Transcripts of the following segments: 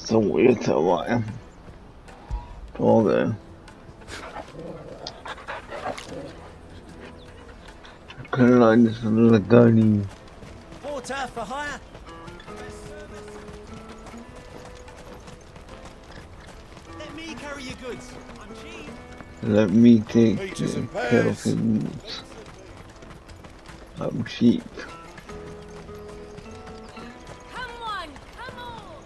So, jetzt aber, ja. Torge. Können das ist gar nicht. Water for hire. Let me carry your goods. I'm cheap. Let me take Peaches and care of pears. your needs. I'm cheap. Come on, come on.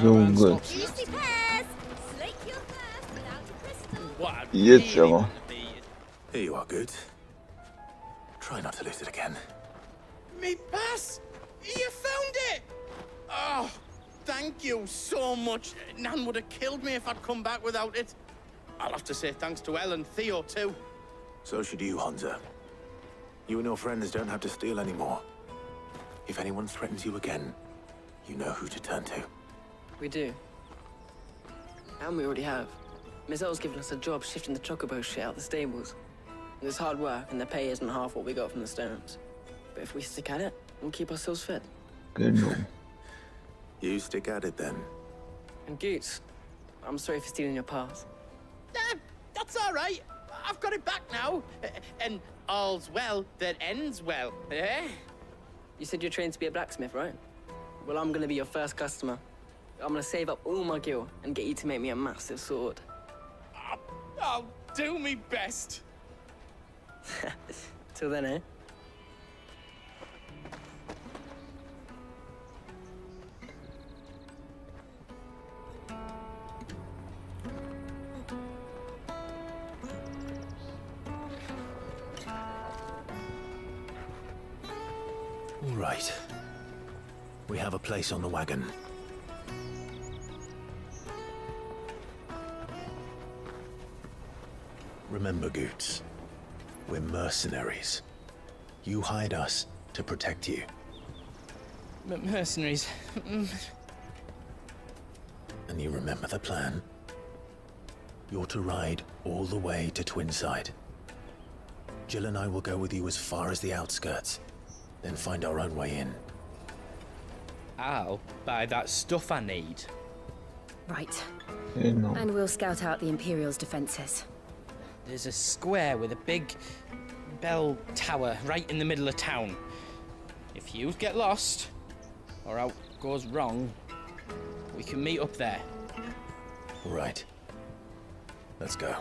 So man gut. stops. Juicy pears. Slake your thirst without a crystal. What I Jetzt really aber. want to be is Here you are, Götz. Try not to lose it again. Me pass! You found it! Oh, thank you so much. Nan would have killed me if I'd come back without it. I'll have to say thanks to Elle and Theo too. So should you, Hansa. You and your friends don't have to steal anymore. If anyone threatens you again, you know who to turn to. We do. And we already have. Miss L's given us a job shifting the chocobo shit out the stables. It's hard work, and the pay isn't half what we got from the Stones. But if we stick at it, we'll keep ourselves fit. Genau. You stick at it then. And Götz, I'm sorry for stealing your pass. That's all right. I've got it back now. And all's well that ends well, eh? You said you're trained to be a blacksmith, right? Well, I'm gonna be your first customer. I'm gonna save up all my gil and get you to make me a massive sword. I'll do me best. Till then, eh? All right. We have a place on the wagon. Remember, Götz, we're mercenaries. You hired us to protect you. Mercenaries. And you remember the plan? You're to ride all the way to Twinside. Jill and I will go with you as far as the outskirts, then find our own way in. I'll buy that stuff I need. Right. Genau. And we'll scout out the Imperial's defenses. There's a square with a big bell tower right in the middle of town. If you get lost, or out goes wrong, we can meet up there. All right. Let's go.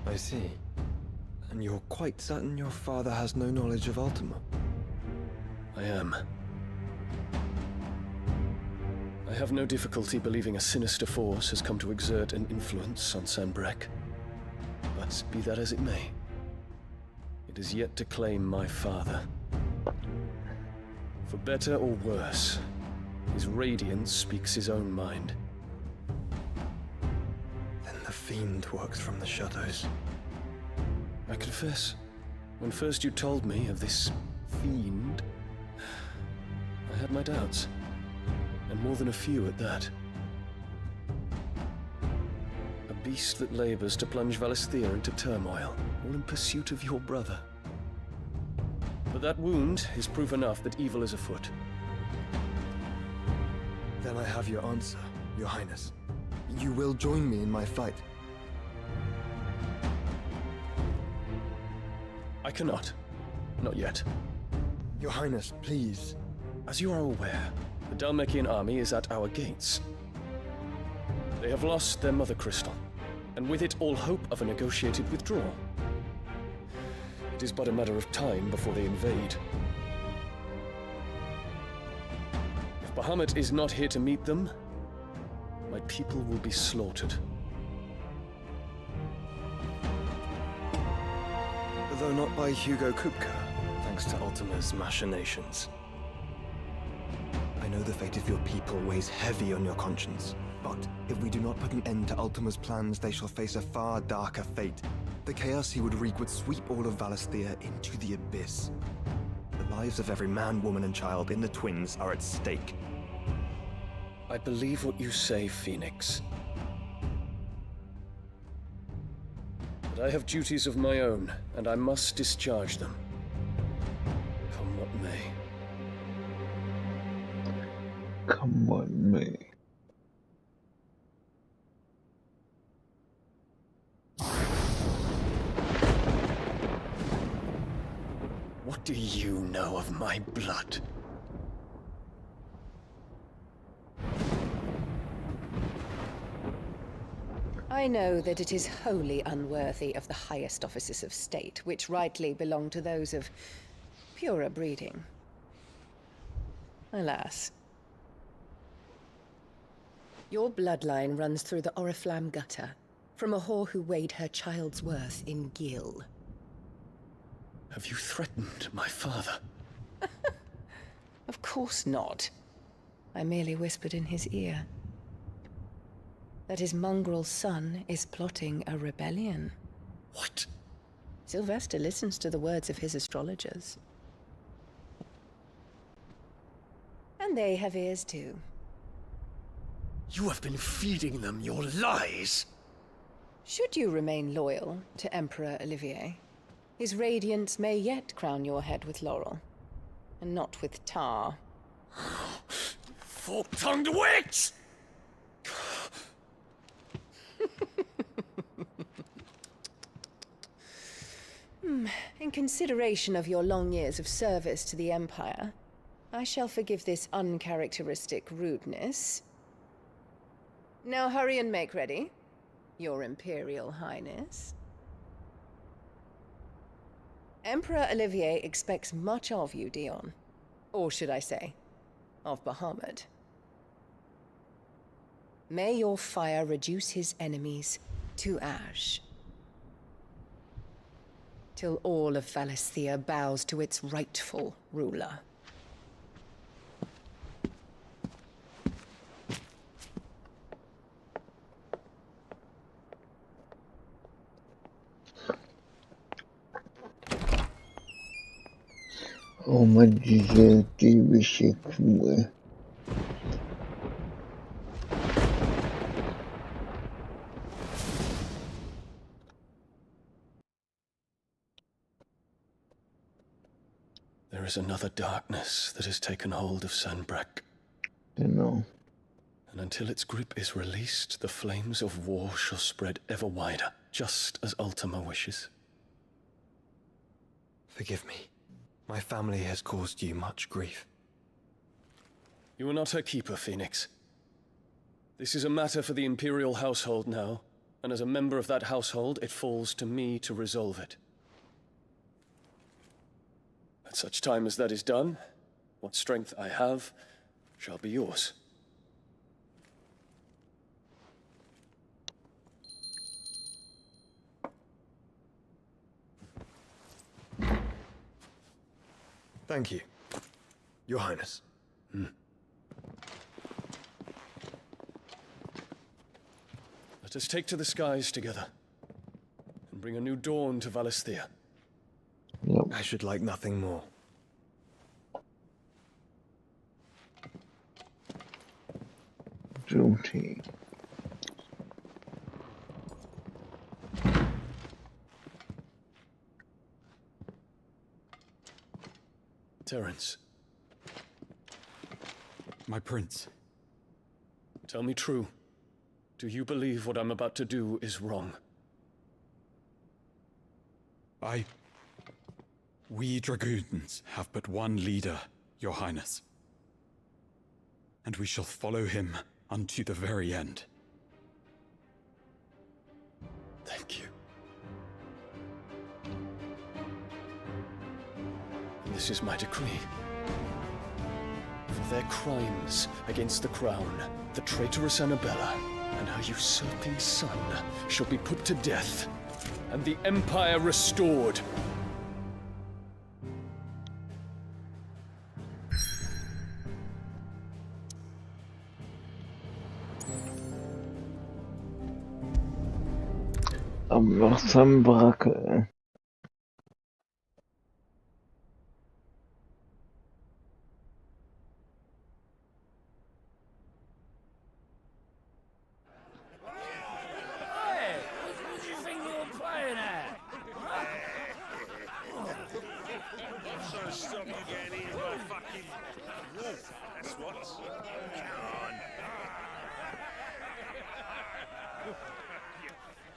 I see. And you're quite certain your father has no knowledge of Ultima? I am. I have no difficulty believing a sinister force has come to exert an influence on Sanbreque. But be that as it may, it is yet to claim my father. For better or worse, his radiance speaks his own mind. Then the fiend works from the shadows. I confess, when first you told me of this fiend, I had my doubts. And more than a few at that. A beast that labors to plunge Valisthea into turmoil, all in pursuit of your brother. But that wound is proof enough that evil is afoot. Then I have your answer, Your Highness. You will join me in my fight. I cannot. Not yet. Your Highness, please. As you are aware, the Dhalmekian army is at our gates. They have lost their mother crystal, and with it all hope of a negotiated withdrawal. It is but a matter of time before they invade. If Bahamut is not here to meet them, my people will be slaughtered. Though not by Hugo Kupka, thanks to Ultima's machinations. I I know the fate of your people weighs heavy on your conscience, but if we do not put an end to Ultima's plans, they shall face a far darker fate. The chaos he would wreak would sweep all of Valisthea into the abyss. The lives of every man, woman, and child in the Twins are at stake. I believe what you say, Phoenix. But I have duties of my own, and I must discharge them. Come what may. Come what may. What do you know of my blood? I know that it is wholly unworthy of the highest offices of state, which rightly belong to those of purer breeding. Alas. Your bloodline runs through the Oriflamme gutter, from a whore who weighed her child's worth in gil. Have you threatened my father? Of course not. I merely whispered in his ear that his mongrel son is plotting a rebellion. What? Sylvester listens to the words of his astrologers. And they have ears too. You have been feeding them your lies! Should you remain loyal to Emperor Olivier, his radiance may yet crown your head with laurel, and not with tar. Fork-tongued witch! In consideration of your long years of service to the Empire, I shall forgive this uncharacteristic rudeness. Now hurry and make ready, Your Imperial Highness. Emperor Olivier expects much of you, Dion. Or should I say, of Bahamut. May your fire reduce his enemies to ash, till all of Valisthea bows to its rightful ruler. Omadizeti Bishikwe. There is another darkness that has taken hold of Sanbreque. You know. And until its grip is released, the flames of war shall spread ever wider, just as Ultima wishes. Forgive me. My family has caused you much grief. You are not her keeper, Phoenix. This is a matter for the Imperial household now, and as a member of that household, it falls to me to resolve it. At such time as that is done, what strength I have shall be yours. Thank you, Your Highness. Let us take to the skies together, and bring a new dawn to Valisthea. Yep. I should like nothing more. Duty. Terence, My prince. tell me true. Do you believe what I'm about to do is wrong? We dragoons have but one leader, Your Highness. And we shall follow him unto the very end. Thank you. This is my decree. For their crimes against the crown, the traitorous Annabella and her usurping son shall be put to death, and the Empire restored. am Wasserbracke.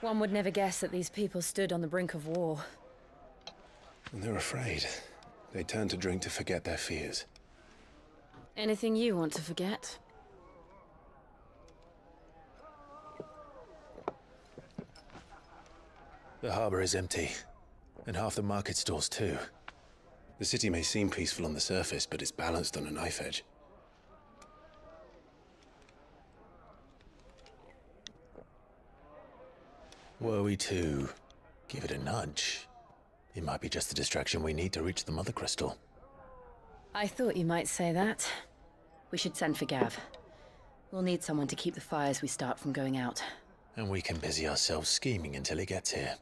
One would never guess that these people stood on the brink of war. And they're afraid. They turn to drink to forget their fears. Anything you want to forget? The harbor is empty, and half the market stalls too. The city may seem peaceful on the surface, but it's balanced on a knife edge. Were we to give it a nudge, it might be just the distraction we need to reach the Mother Crystal. I thought you might say that. We should send for Gav. We'll need someone to keep the fires we start from going out. And we can busy ourselves scheming until he gets here.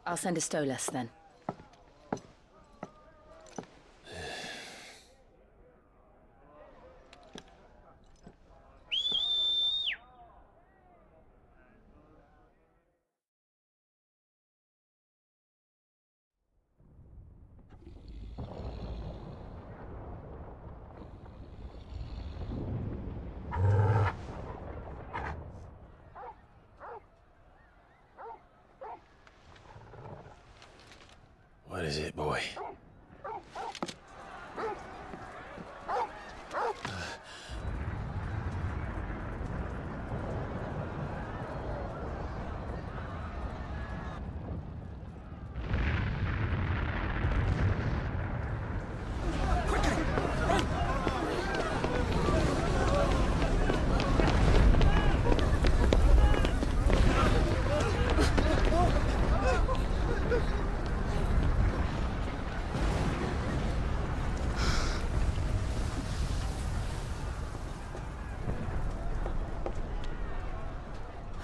I'll send a Stolas then. What is it, boy?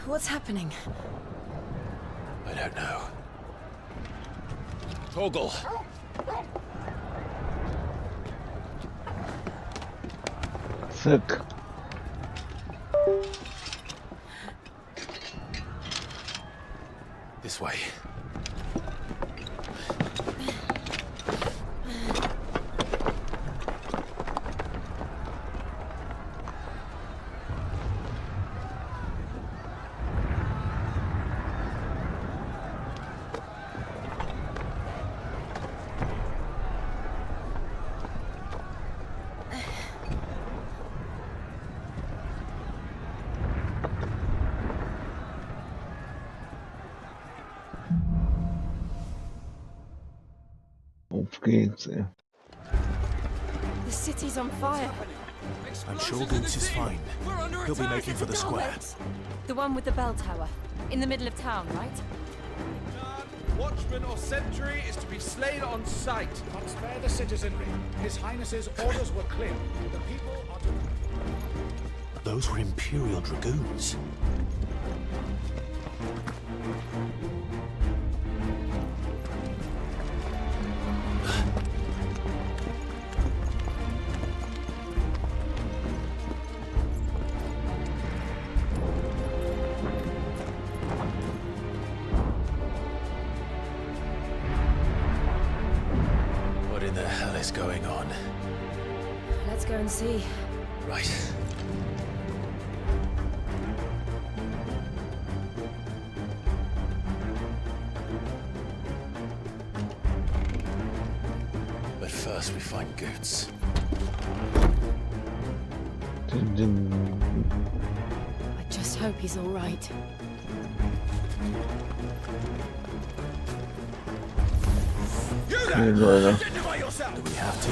What's happening? I don't know. Torgal! Zack. This way. Auf geht's, ey. The city's on fire. I'm sure Götz is fine. He'll be making for the square. The one with the bell tower. In the middle of town, right? Watchman or sentry is to be slain on sight. But spare the citizenry. His Highness's orders were clear. The people are to... Those were Imperial Dragoons. What in the hell is going on? Let's go and see. Right. But first we find Götz. I just hope he's all right. Okay, Leute. Do we have to?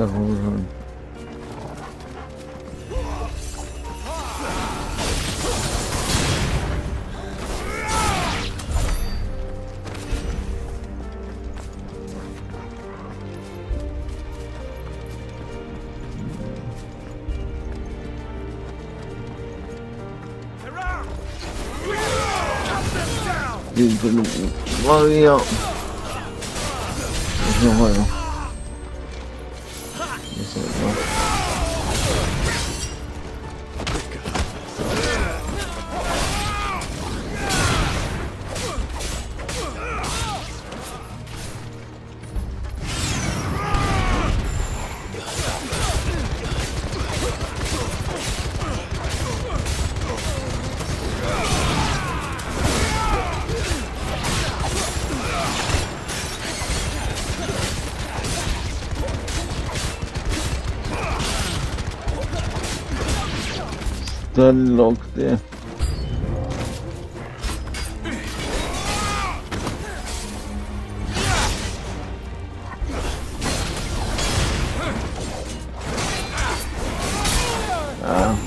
komm schon. Maria. Ist noch einer. Ist noch einer. Dann lockt er. Ja.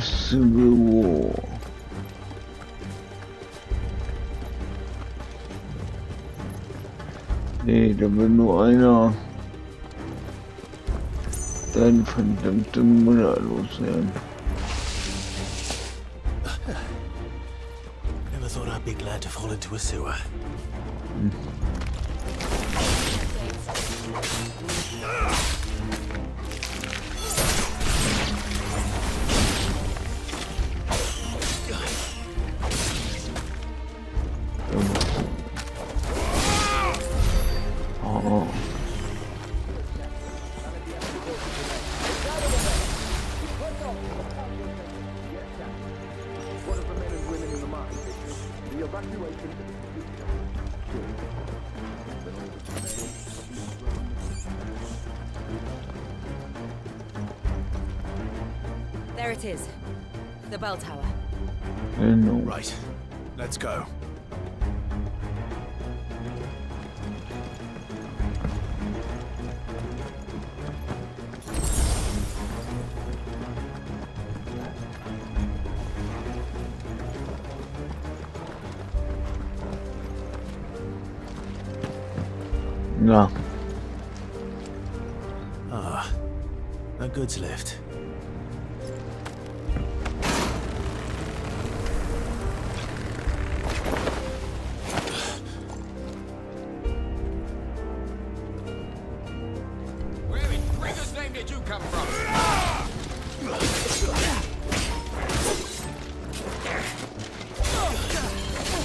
Civil War. Nee, da will nur einer seinen verdammten Mutter loswerden. Never thought I'd be glad to fall into a sewer. There it is. The bell tower. Right. Let's go. Ja. Ah, a goods lift. Where this name did you come from?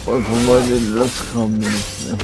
Voll von weit das kam nicht mehr.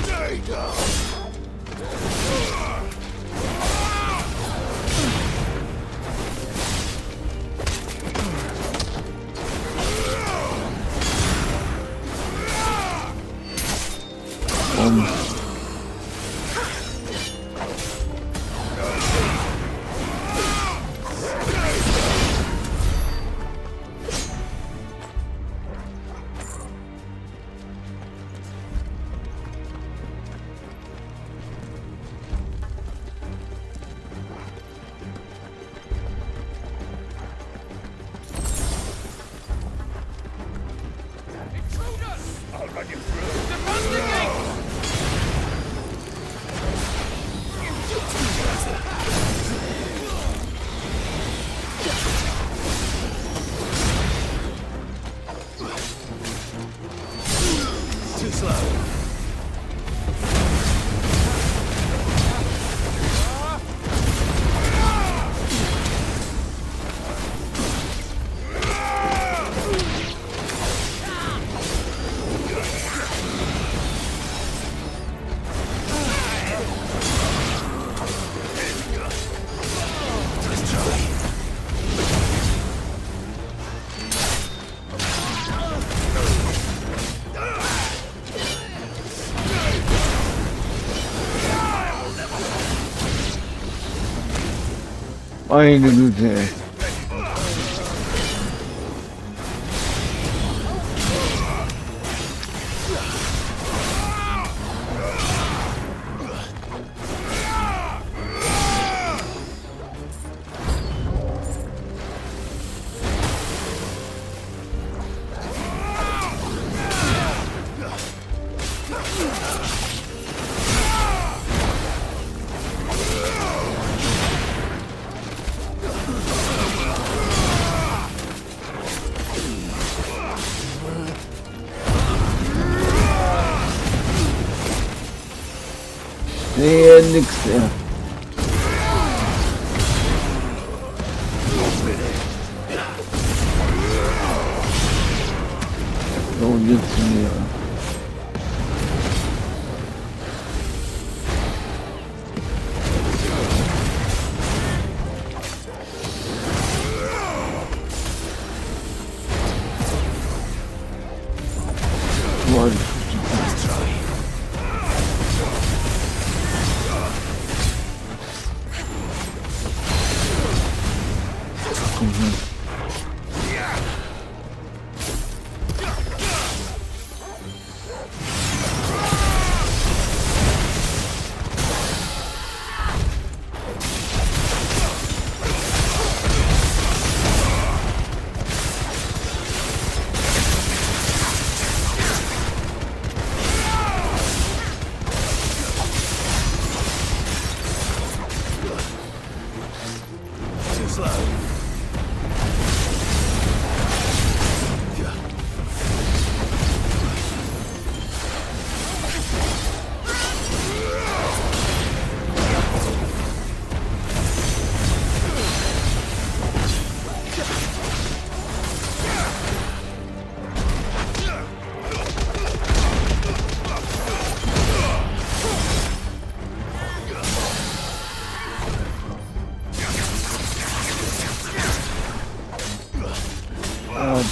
Meine Güte. Nee, nix mehr. So, jetzt mehr.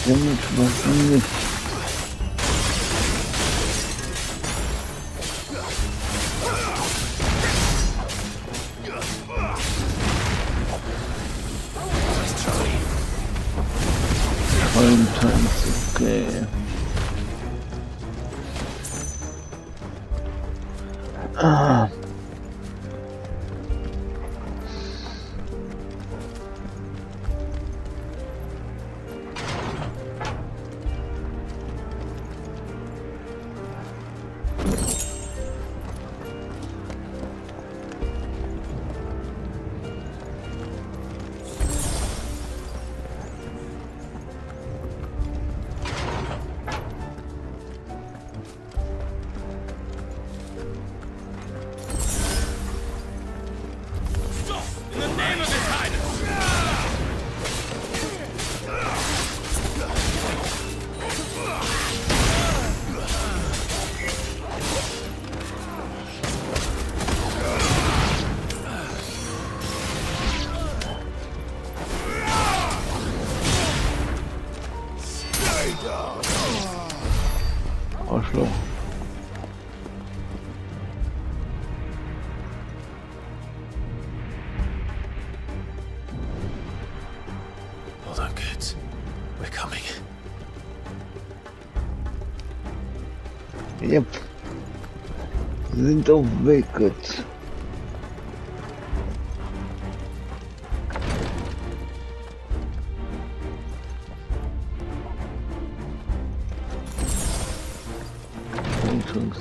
Damit was nicht. Tanz, okay. Ah. Arschloch. Hold on, Götz. We're coming. Yep. Sind auf dem Weg, Götz.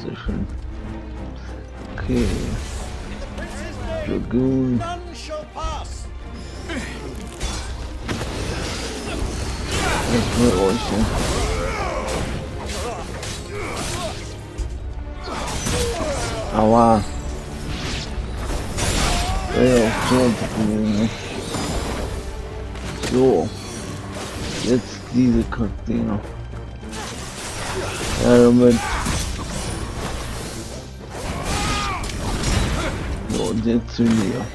Station. Okay. Lagoon. None shall pass. Erstmal euch, ja. Aua. Ja, auch so ein Problem, ne? So. Jetzt diese Kackdinger. Ja, damit. So, und jetzt zu mir.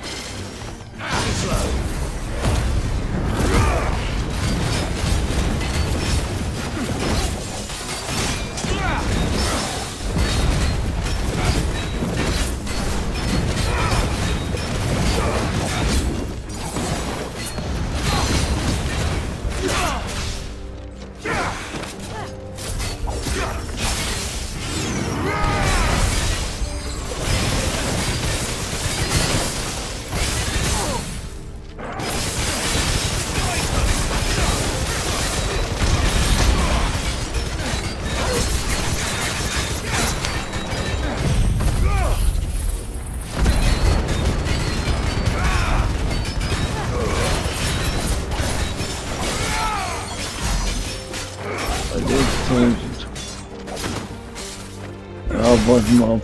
Ja, warte mal ab.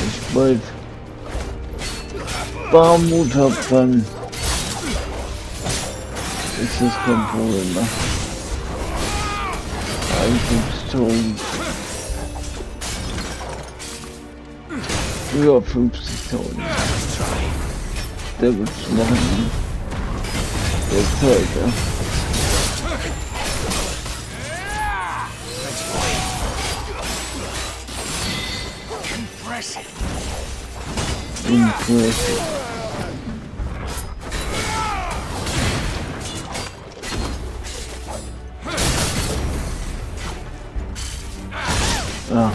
Ich bald Barmut hab, dann ist das kein Problem mehr. 51.000. Über 50.000. Der wird's machen. Der Zeit, ja. Impressive. Ah.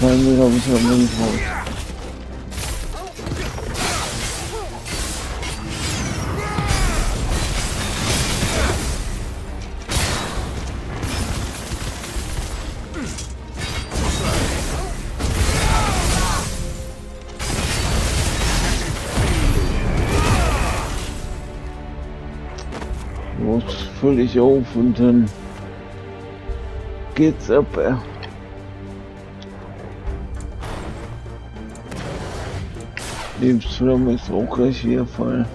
Dann glaube ich aber nicht raus. Völlig auf und dann geht's ab. Lebensflamme ist auch gleich wieder voll.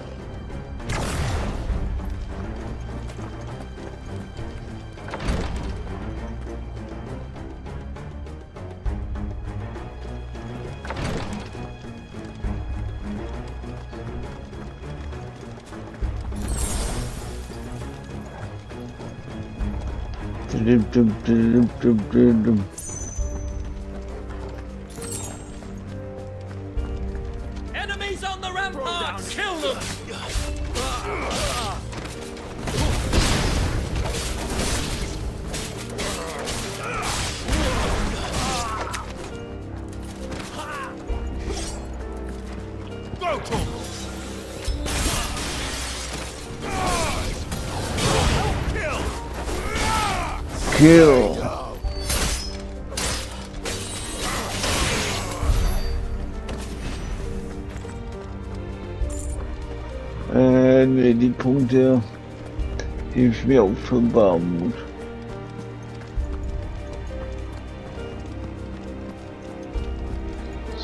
Enemies on the ramparts! Kill them! Kill. Nee, die Punkte hilft mir auch für Barmut.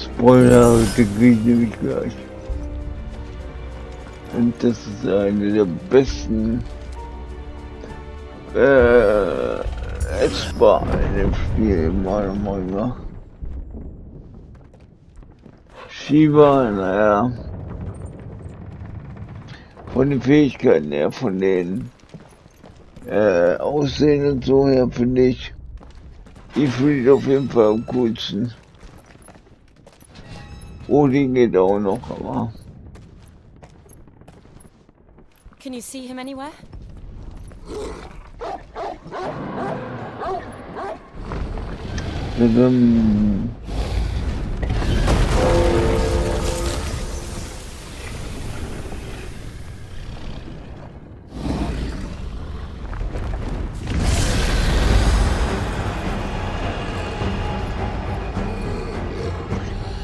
Spoiler, die kriege ich nämlich gleich. Und das ist eine der besten essbar in dem Spiel, meiner Meinung nach. Shiva, naja. Von den Fähigkeiten her, von den Aussehen und so her, finde ich Ifrit auf jeden Fall am coolsten. Odin geht auch noch, aber. Can you see him anywhere?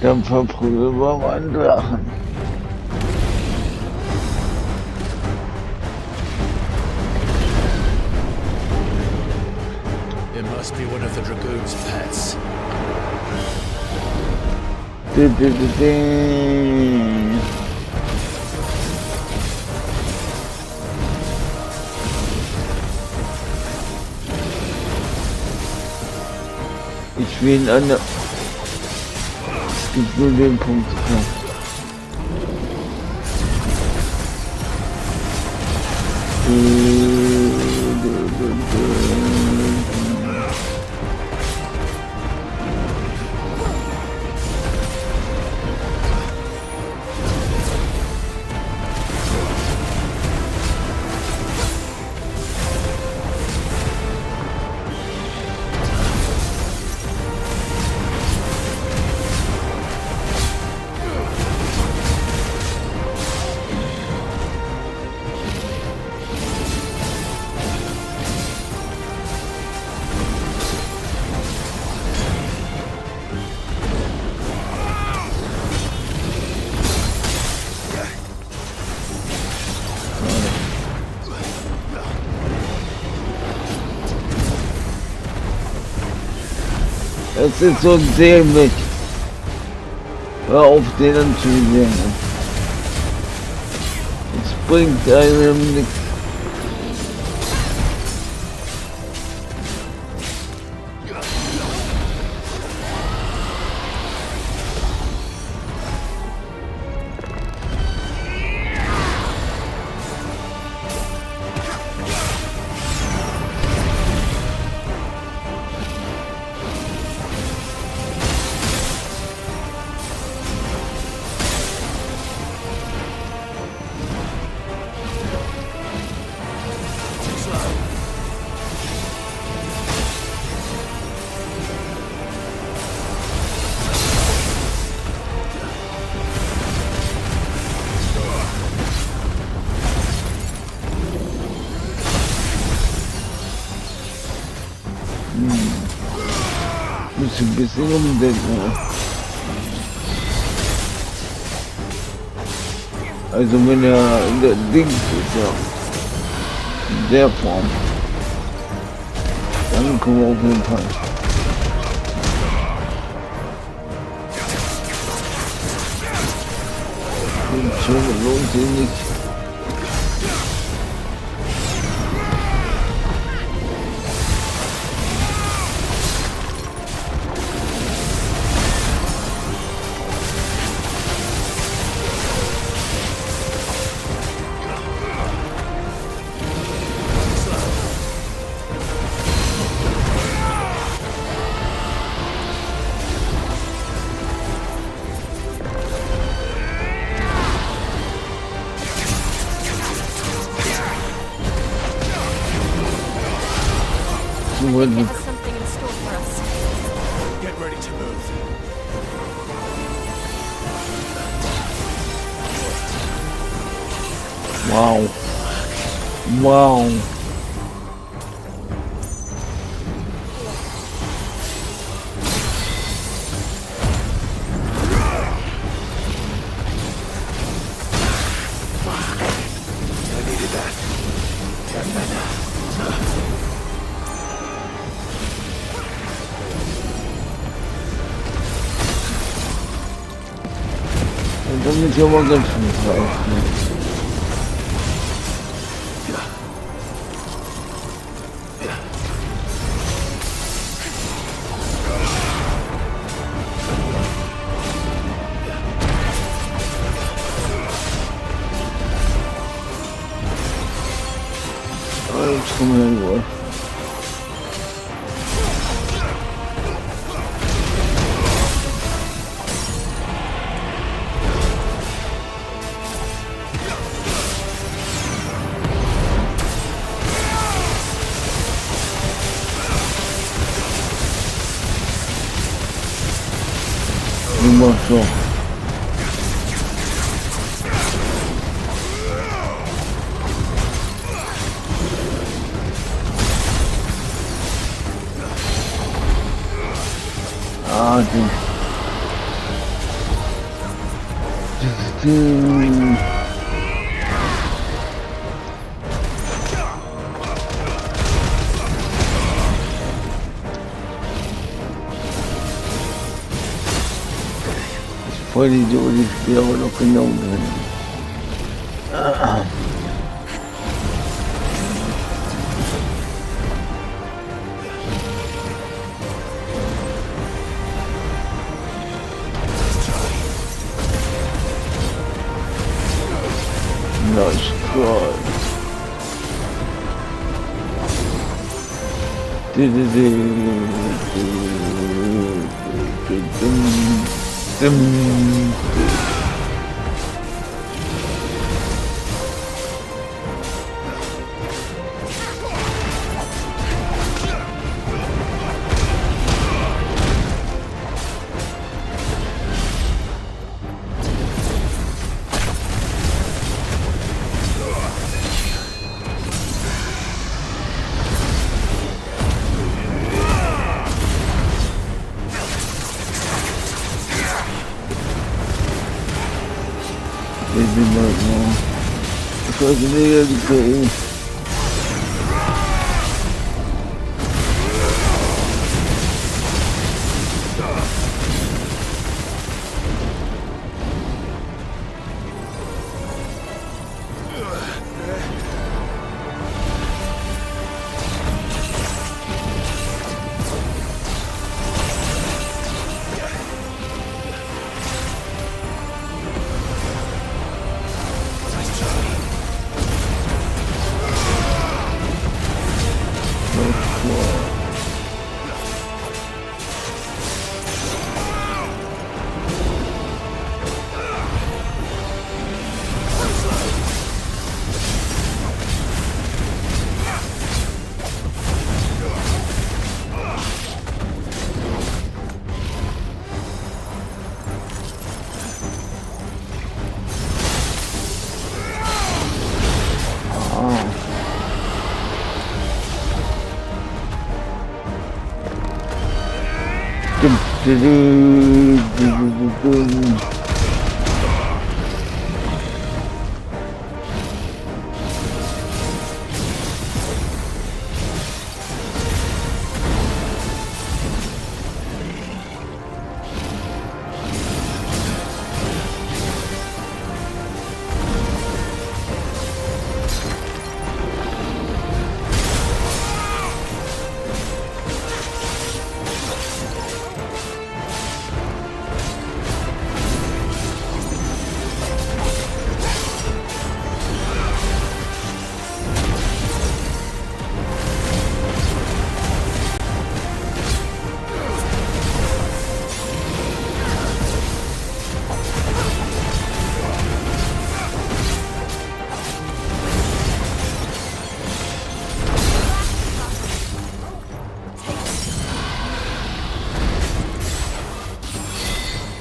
Dann verprügeln wir mal einen Drachen. It must be one of the Dragoon's pets. Ich will an der... Es gibt nur den Punkt. Das ist so dämlich. Hör auf, denen zu sehen. Es bringt einem nichts. Muss ein bisschen umdenken. Also wenn er in der Dings ist, ja. In der Form. Dann kommen wir auf jeden Fall. Und schon lohnt sich nicht. It has something in store for us. Get ready to move. Wow. Wow. I needed that. Und dann ist ja mal ganz schön frei. Jetzt kommen wir nur. Immer so. Ah, voll Idiot, ich bin aber noch genau drin. Nice try. Because of the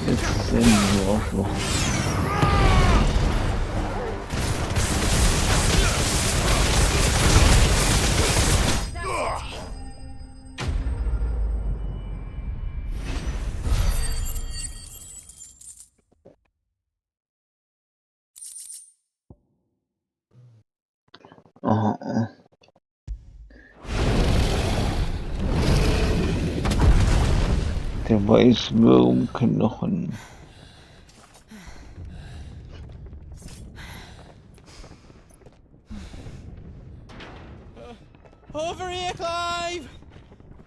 Jetzt sehen wir auch noch. Aha. Der Weißwurmknochen. Over here, Clive!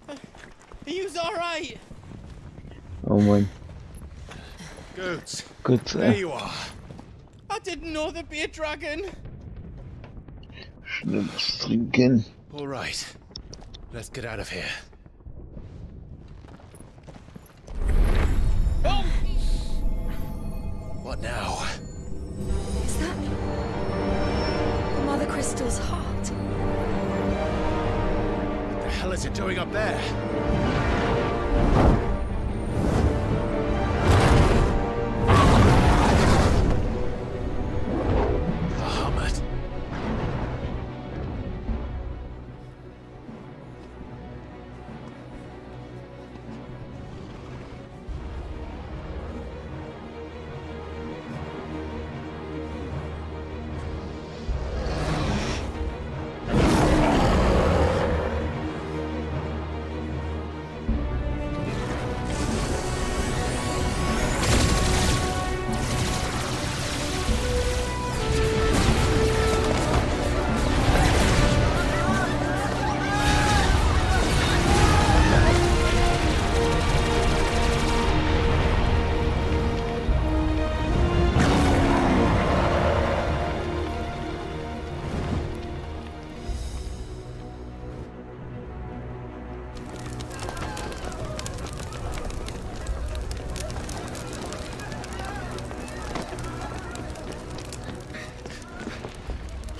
Are you alright? Oh mein Götz, Gott. there you are. I didn't know there'd be a dragon. Schnell was trinken. All right. Let's get out of here. Oh! What now? Is that Mother Crystal's heart? What the hell is it doing up there? Bahamut.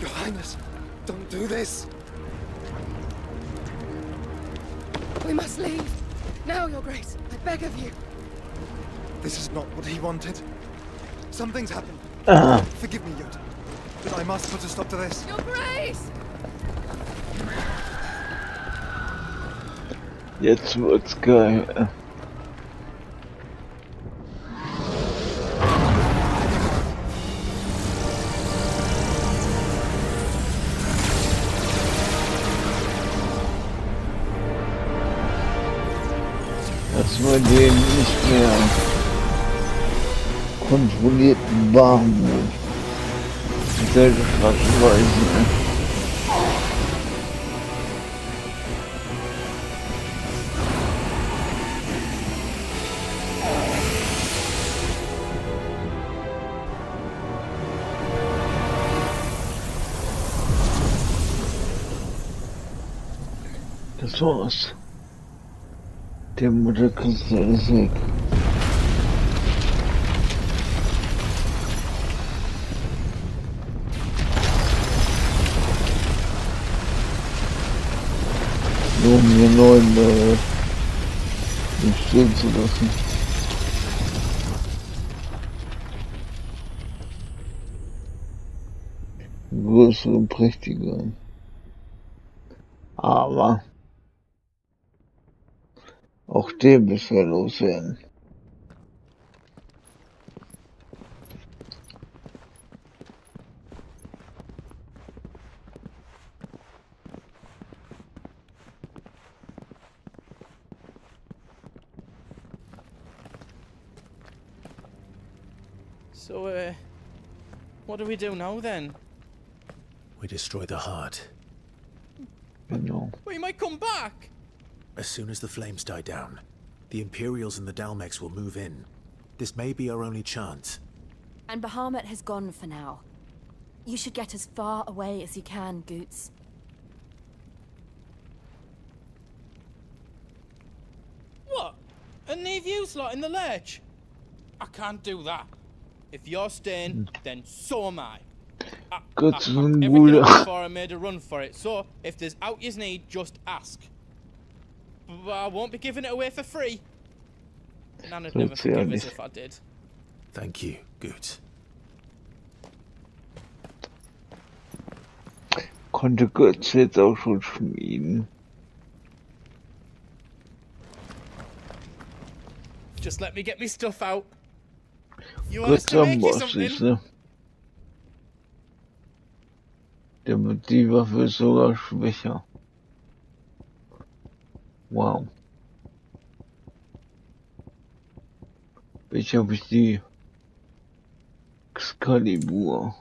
Your Highness, don't do this. We must leave. Now, Your Grace. I beg of you. This is not what he wanted. Something's happened. Forgive me, Yod. But I must put a stop to this. Your Grace! Jetzt wird's geil. Dass wir den nicht mehr kontrollierten Warmut seltenweise. Das war's. Der Mutterkristall ist weg. Nur um hier neuen nicht stehen zu lassen. Größere und prächtiger. Aber auch den müssen wir loswerden. So, what do we do now then? We destroy the heart. Genau. Well, he might come back! As soon as the flames die down, the Imperials and the Dalmex will move in. This may be our only chance. And Bahamut has gone for now. You should get as far away as you can, Götz. What? And leave you lot in the lurch? I can't do that. If you're staying, then so am I. Götz ist ein Everything Bruder. before I made a run for it, so if there's out you need, just ask. But I won't be giving it away for free. Nana'd never forgive us if I did. Thank you, Götz. Konnte Götz jetzt auch schon schmieden. Just let me get me stuff out. You want us Götz to am make you Boss ist, something? ne? Die Waffe ist sogar schwächer. Wow. Welche habe ich die? Excalibur.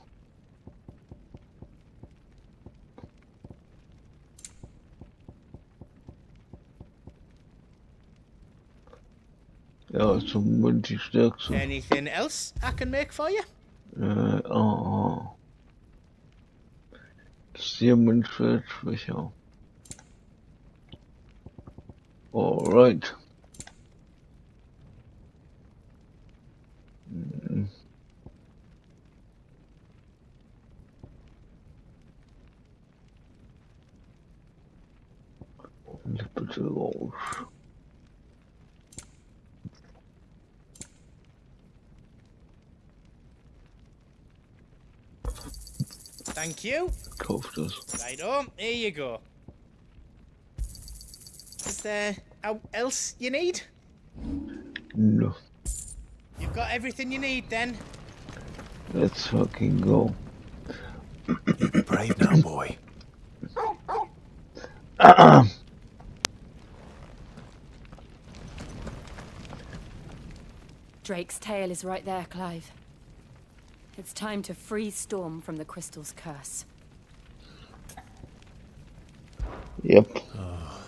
Ja, zum Moment die stärkste. Anything else I can make for you? Das Diamantschwert schwächer. Alright. Bitte raus. Thank you. Kauf das. Right on, here you go. Is there else you need? No. You've got everything you need then? Let's fucking go. Be brave now, boy. Drake's tail is right there, Clive. It's time to free Storm from the crystal's curse. Yep. Oh,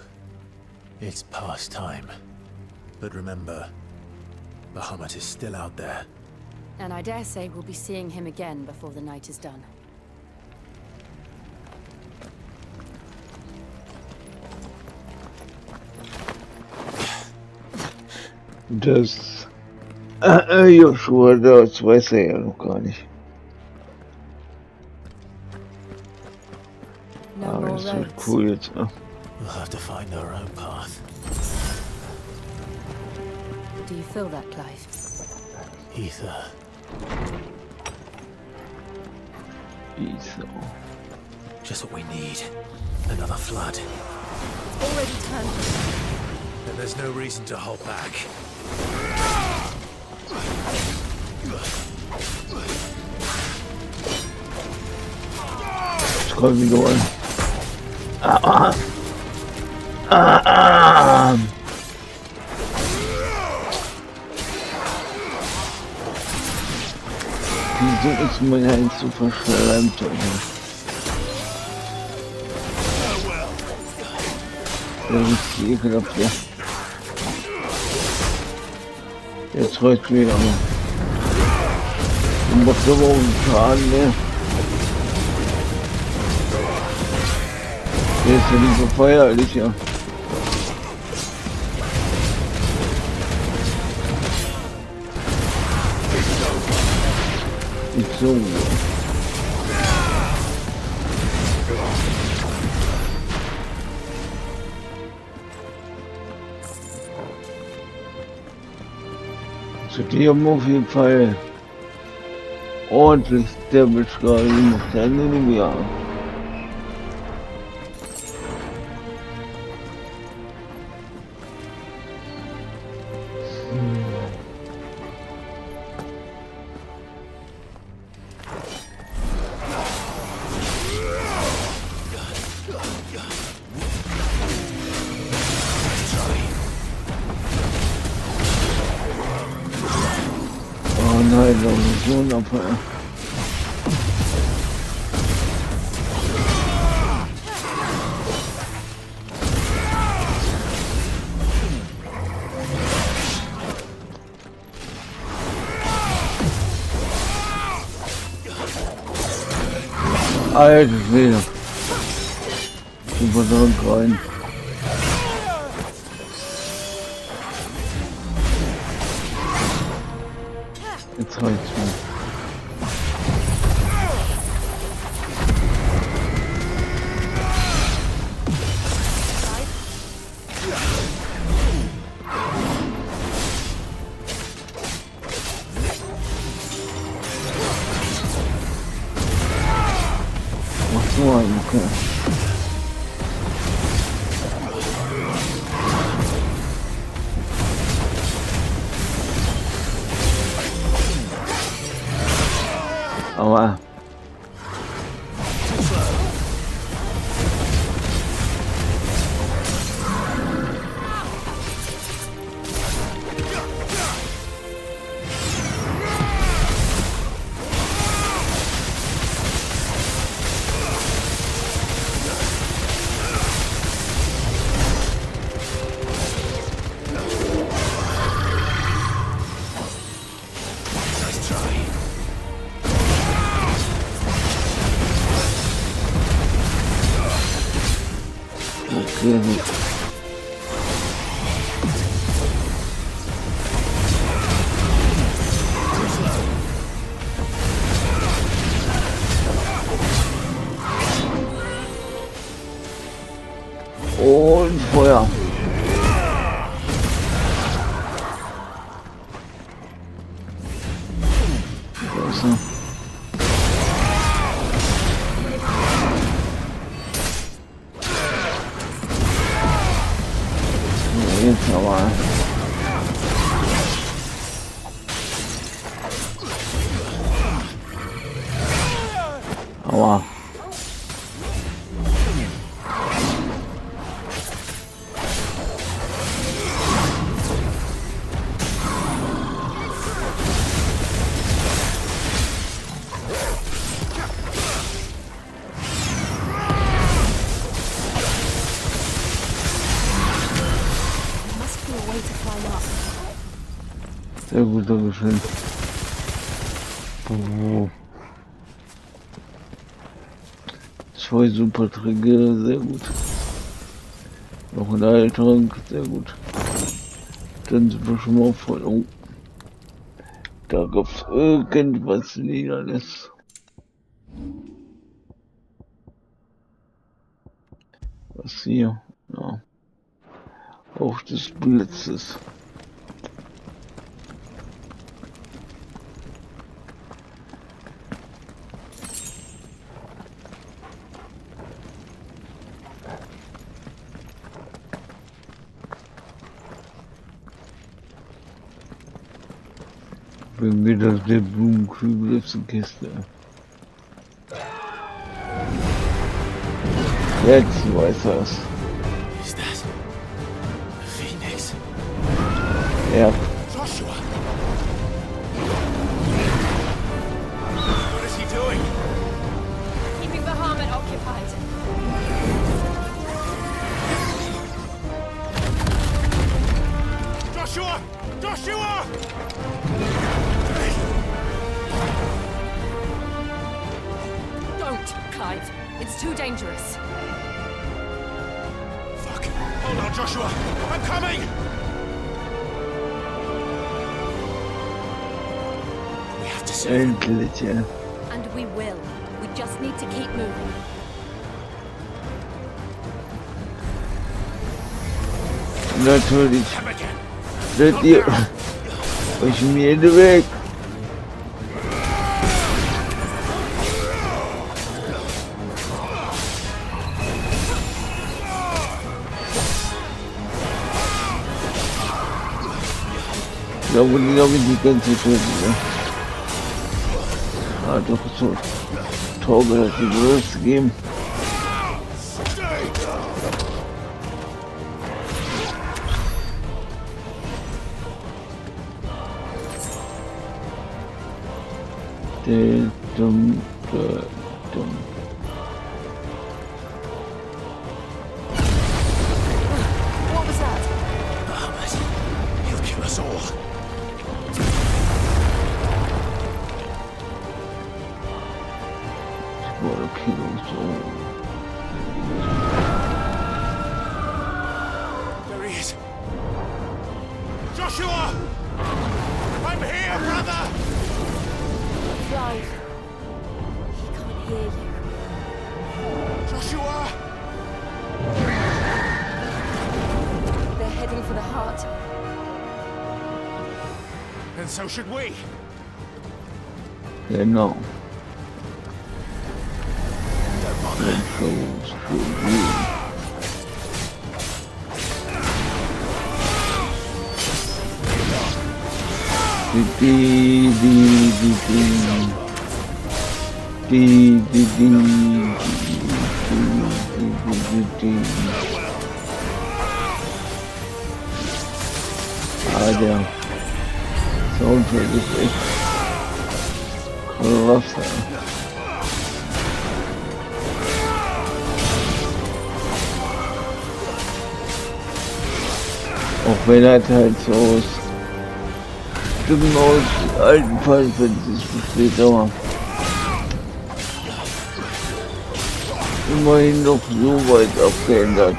it's past time. But remember, Bahamut is still out there. And I dare say we'll be seeing him again before the night is done. Das Joshua, das weiß er ja noch gar nicht. Aber das wird cool jetzt. We'll have to find our own path. Do you feel that, Clive? Ether. Ether. Just what we need. Another flood. Already turned. Then there's no reason to hold back. Das kommt wieder an. Wieso ist mein Hals so verschleimt? Ja, richtig ekelhaft, ja. Jetzt reicht's wieder. Du machst aber auch einen Schaden, ne? Der ist ja nicht so feierlich, ja. So. Also die haben auf jeden Fall ordentlich Damage gerade gemacht, dann in dem Jahr. Oh nein, da ist so ein Abfall. Alter Schwede. Super dran rein. Jetzt reicht's mir. Ach so, okay. Aber okay, gut. Und Feuer. Da ist er. Jetzt aber. Aua. Sehr gut, Dankeschön. Oh. 2 super Tränke, sehr gut. Noch ein Heiltrank, sehr gut. Dann sind wir schon mal voll. Oh. Da gab's irgendwas Liederes. Was hier? Ja. Auch des Blitzes. Wenn mir das der Blumenkübel ist, die Kiste. Jetzt weiß das. Is that Phoenix? Ja. Joshua! What is he doing? Keeping Bahamut occupied. Joshua! Joshua! Don't, Clive. It's too dangerous. Fuck! Hold on, Joshua! I'm coming! We have to save him. Endlich, ja. we will. We just need to keep moving. Natürlich seid ihr euch mir in den Weg. Da wurde glaube ich die ganze Zeit, ne? Ah, doch so. Torge hat die Größe gegeben. Dumm. What was that? Ahmed, he'll kill us all. What a kill soul. There he is. Joshua! I'm here, brother! Clive, he can't hear you. Joshua! They're heading for the heart. And so should we. Genau. That goes for you. Ah, der Soundtrack ist echt krass. Auch wenn er halt so aus Stimmen aus alten Final Fantasy besteht, aber immerhin noch so weit abgeändert,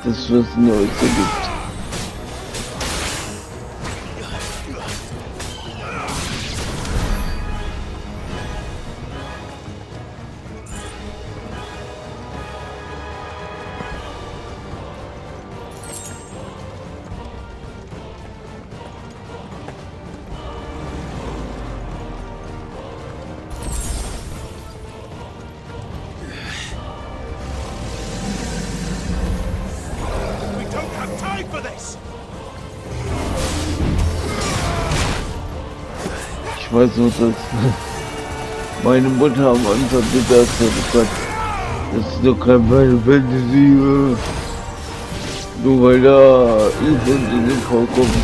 dass es was Neues gibt. Ich weiß noch, dass meine Mutter am Anfang gesagt hat, das ist doch kein Final Fantasy, nur weil da Event in den vorkommen,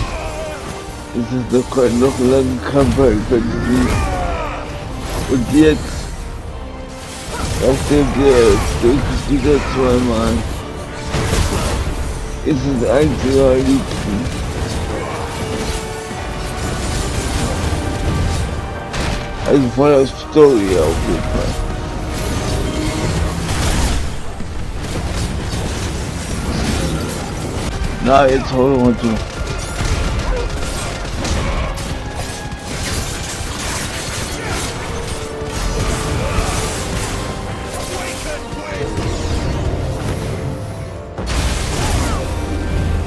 ist es doch noch lange kein Final Fantasy. Und jetzt, nachdem der durchgespielt hat zweimal, ist es einziger am liebsten. Also voller Story auf jeden Fall. Na, jetzt hau doch mal zu.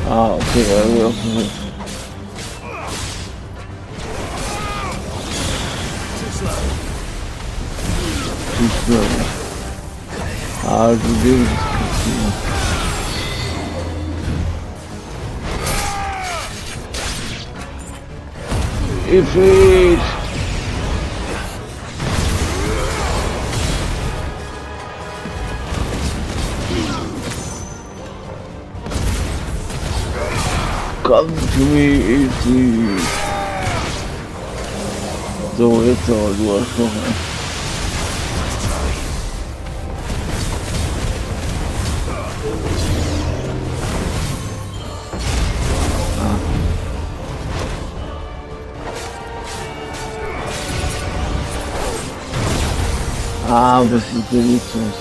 Ah, okay, ja, okay. Ah, du Ding. Ifrit! Come to me, Ifrit! So, jetzt aber, du hast noch einen. Ah, was ist denn jetzt los?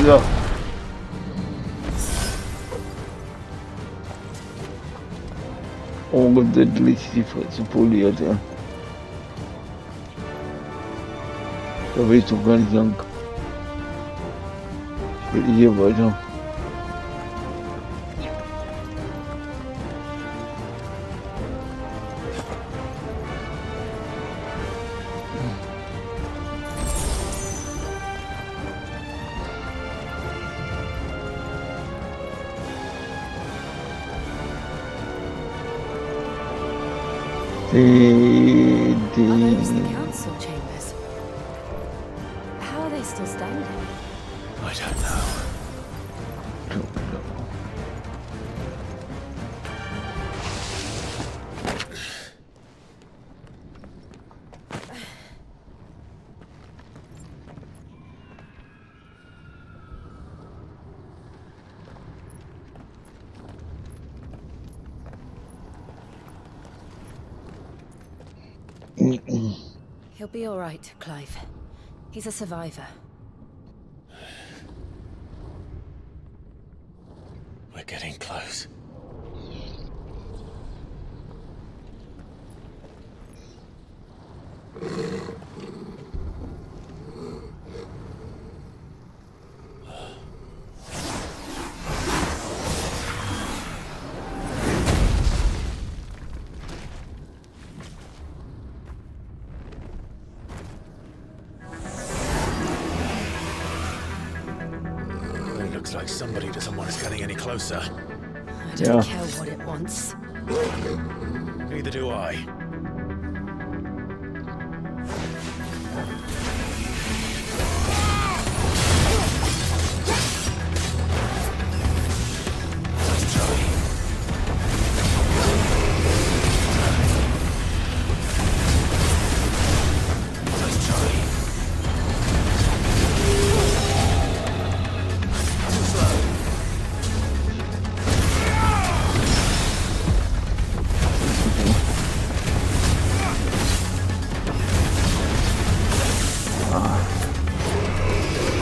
Ja. Ordentlich die Fresse poliert, ja. Da will ich doch gar nicht lang. Ich will hier weiter. Are those the council chambers? How are they still standing? I don't know. He'll be all right, Clive. He's a survivor. We're getting close. Looks like somebody doesn't want us getting any closer. I don't care what it wants. Neither do I. Let's try. Let's try.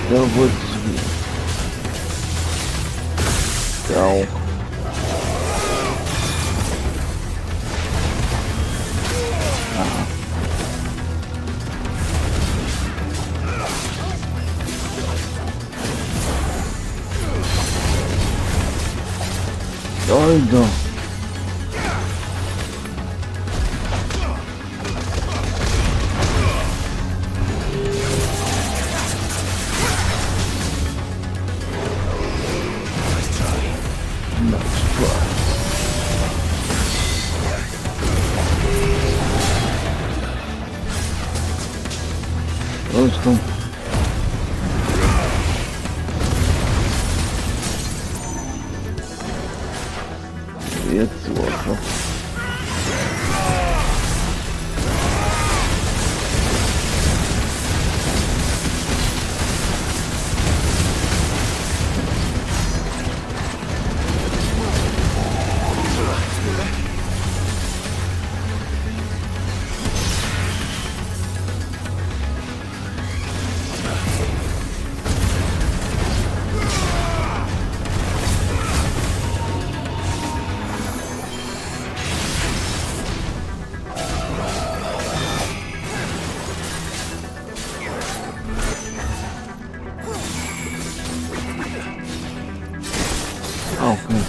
Da wurde ja auch. Alter. Los, komm. Jetzt so einfach. Okay.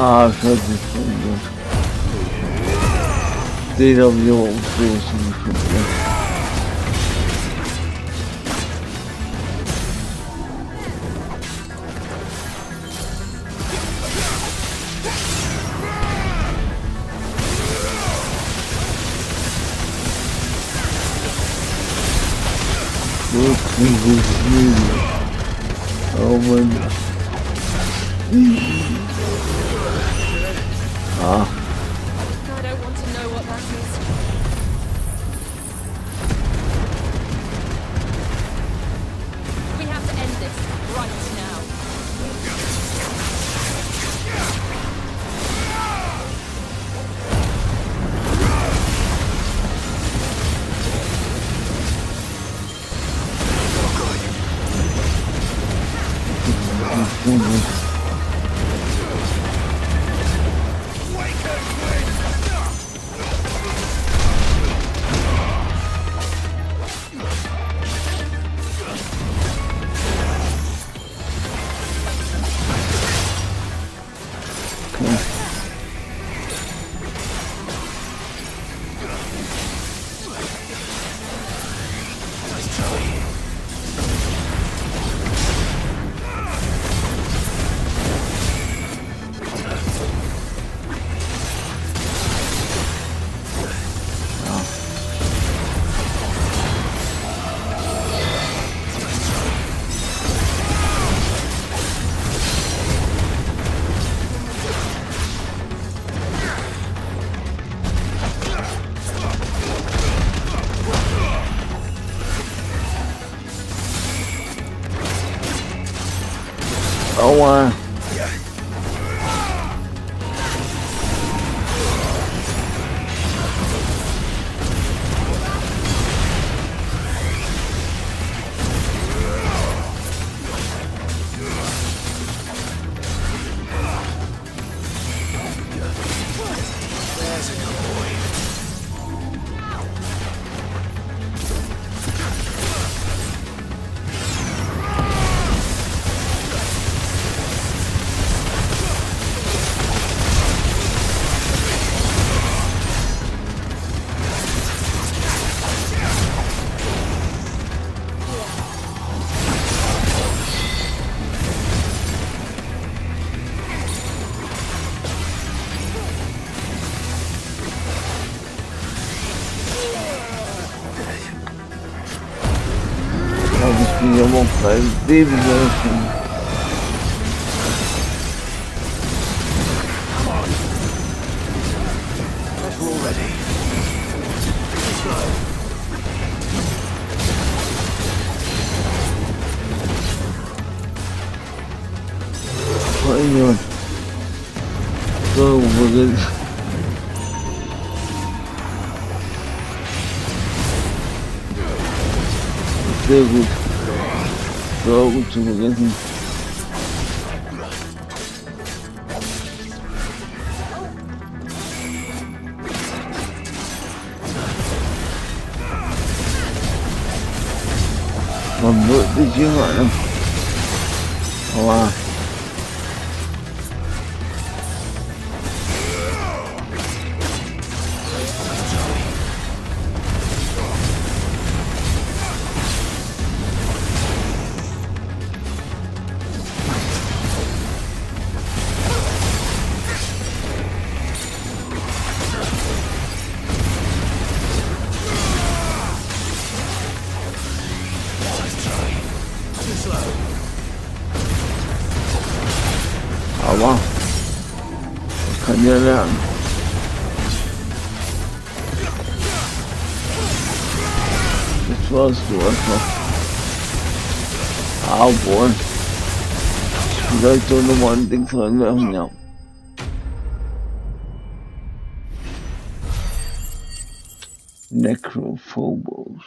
Ah, das hört sich schon gut. Den habe ich auch umstoßen bestimmt. So ein gutes Video. Oh Mann. Ah. I don't want to know what that is. We have to end this right now. Aua. Ich bin ja auch bei Leben gelaufen. Mein Gott. So, wo sind sehr gut. So gut zu vergessen. Man wird nicht jünger, ne? Aber ich kann ja lernen. Das warst du einfach. Obwohl. Vielleicht doch nochmal ein Ding reinwerfen, ja. Necrophobos.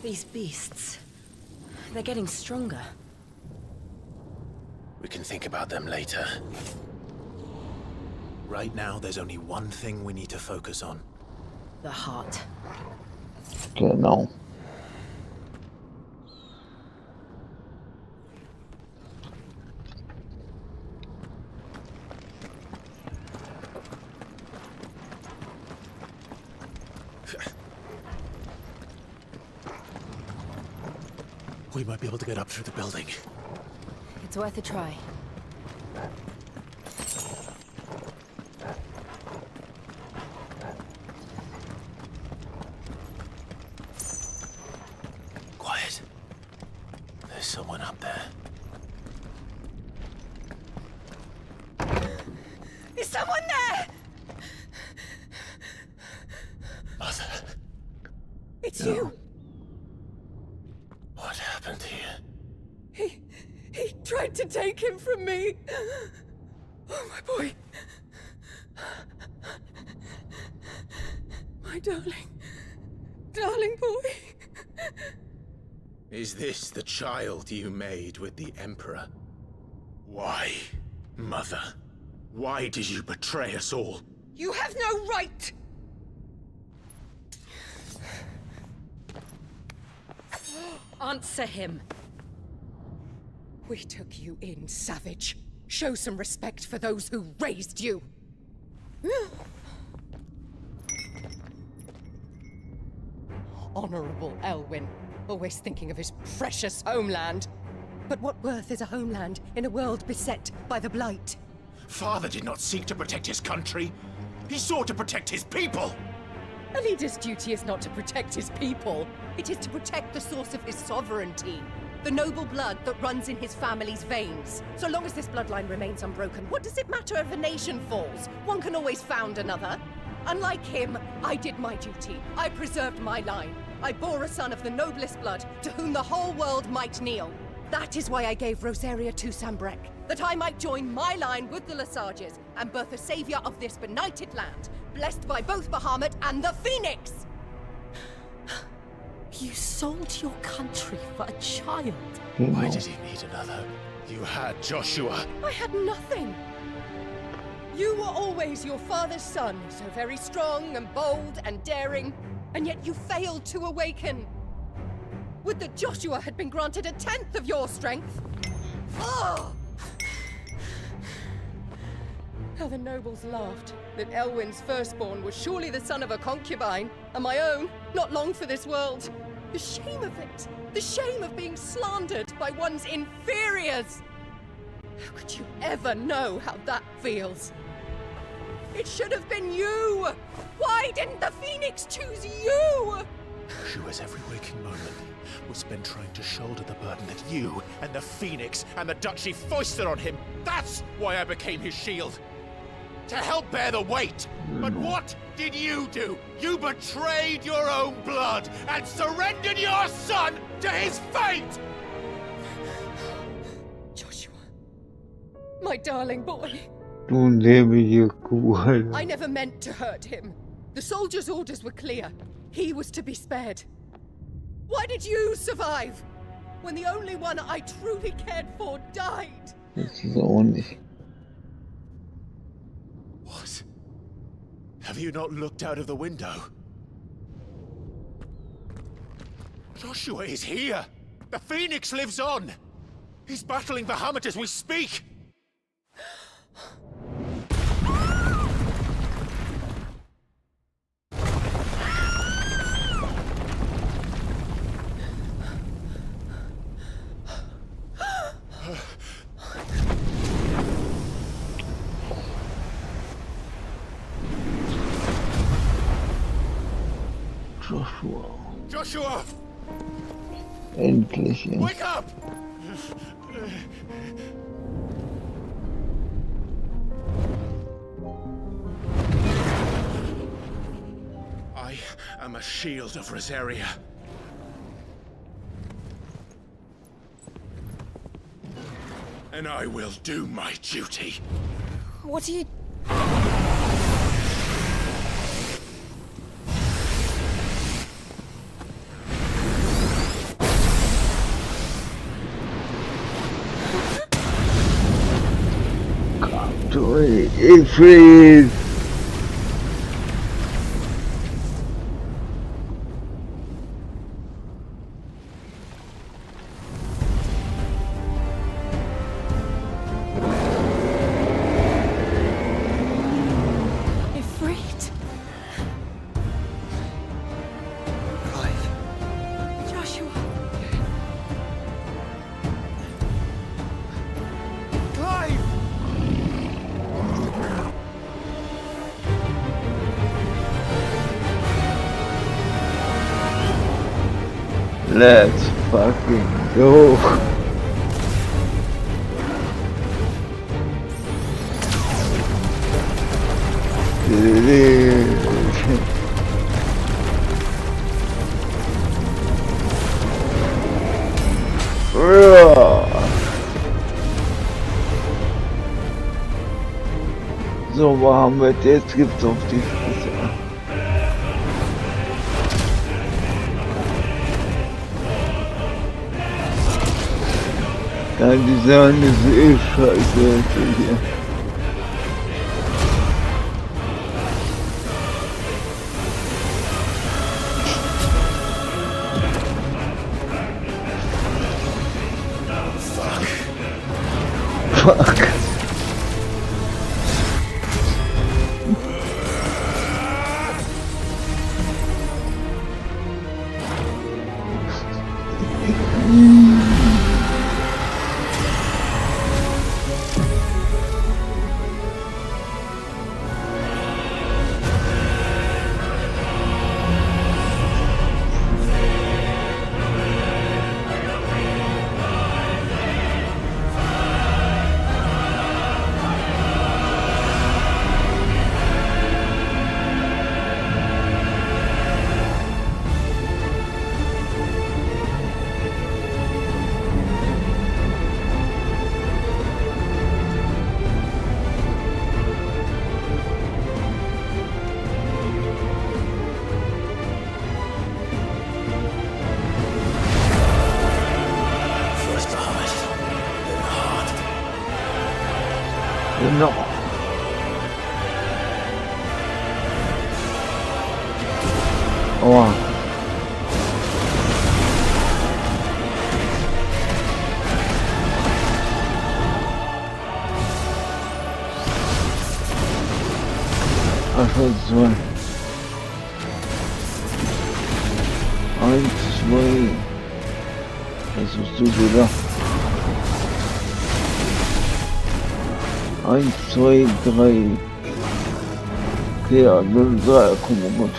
These beasts, they're getting stronger. We can think about them later. Right now, there's only one thing we need to focus on. The heart. Genau. We might be able to get up through the building. It's worth a try. Quiet. There's someone up there. Is someone there? Mother, It's you. what happened here? He tried to take him from me. Oh, my boy. My darling boy. Is this the child you made with the Emperor? Why, Mother? Why did you betray us all? You have no right. Answer him. We took you in, savage. Show some respect for those who raised you. Honorable Elwyn, always thinking of his precious homeland. But what worth is a homeland in a world beset by the Blight? Father did not seek to protect his country. He sought to protect his people. A leader's duty is not to protect his people. It is to protect the source of his sovereignty. The noble blood that runs in his family's veins. So long as this bloodline remains unbroken, what does it matter if a nation falls? One can always found another. Unlike him, I did my duty. I preserved my line. I bore a son of the noblest blood, to whom the whole world might kneel. That is why I gave Rosaria to Sambrek, that I might join my line with the Lesages and birth a savior of this benighted land, blessed by both Bahamut and the Phoenix! You sold your country for a child. Why did he need another? You had Joshua. I had nothing. You were always your father's son, so very strong and bold and daring, and yet you failed to awaken. Would that Joshua had been granted 1/10 of your strength? Oh! How the nobles laughed that Elwyn's firstborn was surely the son of a concubine, and my own, not long for this world. The shame of it! The shame of being slandered by one's inferiors! How could you ever know how that feels? It should have been you! Why didn't the Phoenix choose you? Joshua's every waking moment was spent trying to shoulder the burden that you and the Phoenix and the Duchy foisted on him. That's why I became his shield. To help bear the weight. But what did you do? You betrayed your own blood and surrendered your son to his fate! Joshua. My darling boy. Du dämliche Kuh, Alter. I never meant to hurt him. The soldiers' orders were clear. He was to be spared. Why did you survive? When the only one I truly cared for died? Das ist auch nicht. What? Have you not looked out of the window? Joshua is here! The Phoenix lives on! He's battling Bahamut as we speak! Joshua! Endlich, ja. Wake up! I am a shield of Rosaria. And I will do my duty. What are you... God. Ifrit. Ifrit? Joshua. Let's fucking go. So, Mohammed, jetzt gibt's auf die Fresse. Ja, die Sonne ist eh scheiße hier. Fuck. Genau. Oh. Ach, zwei. 1, 2. Das ist du wieder. 1, 2, 3. Okay, ja, 0, 3, komm mal gut.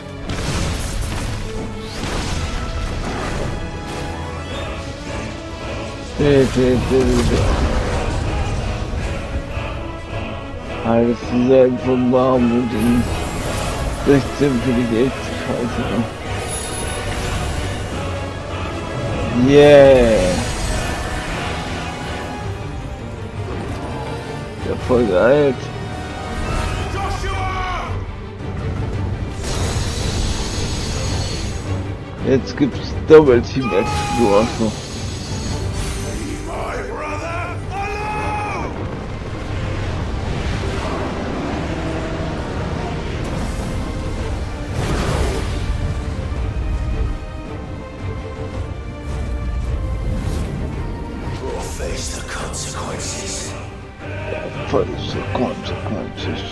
Alles zu sein von warm und in 16 finde ich echt scheiße. Yeah! Ja, voll geil. Jetzt gibt's Double Team Action, du Arschloch. Consequences.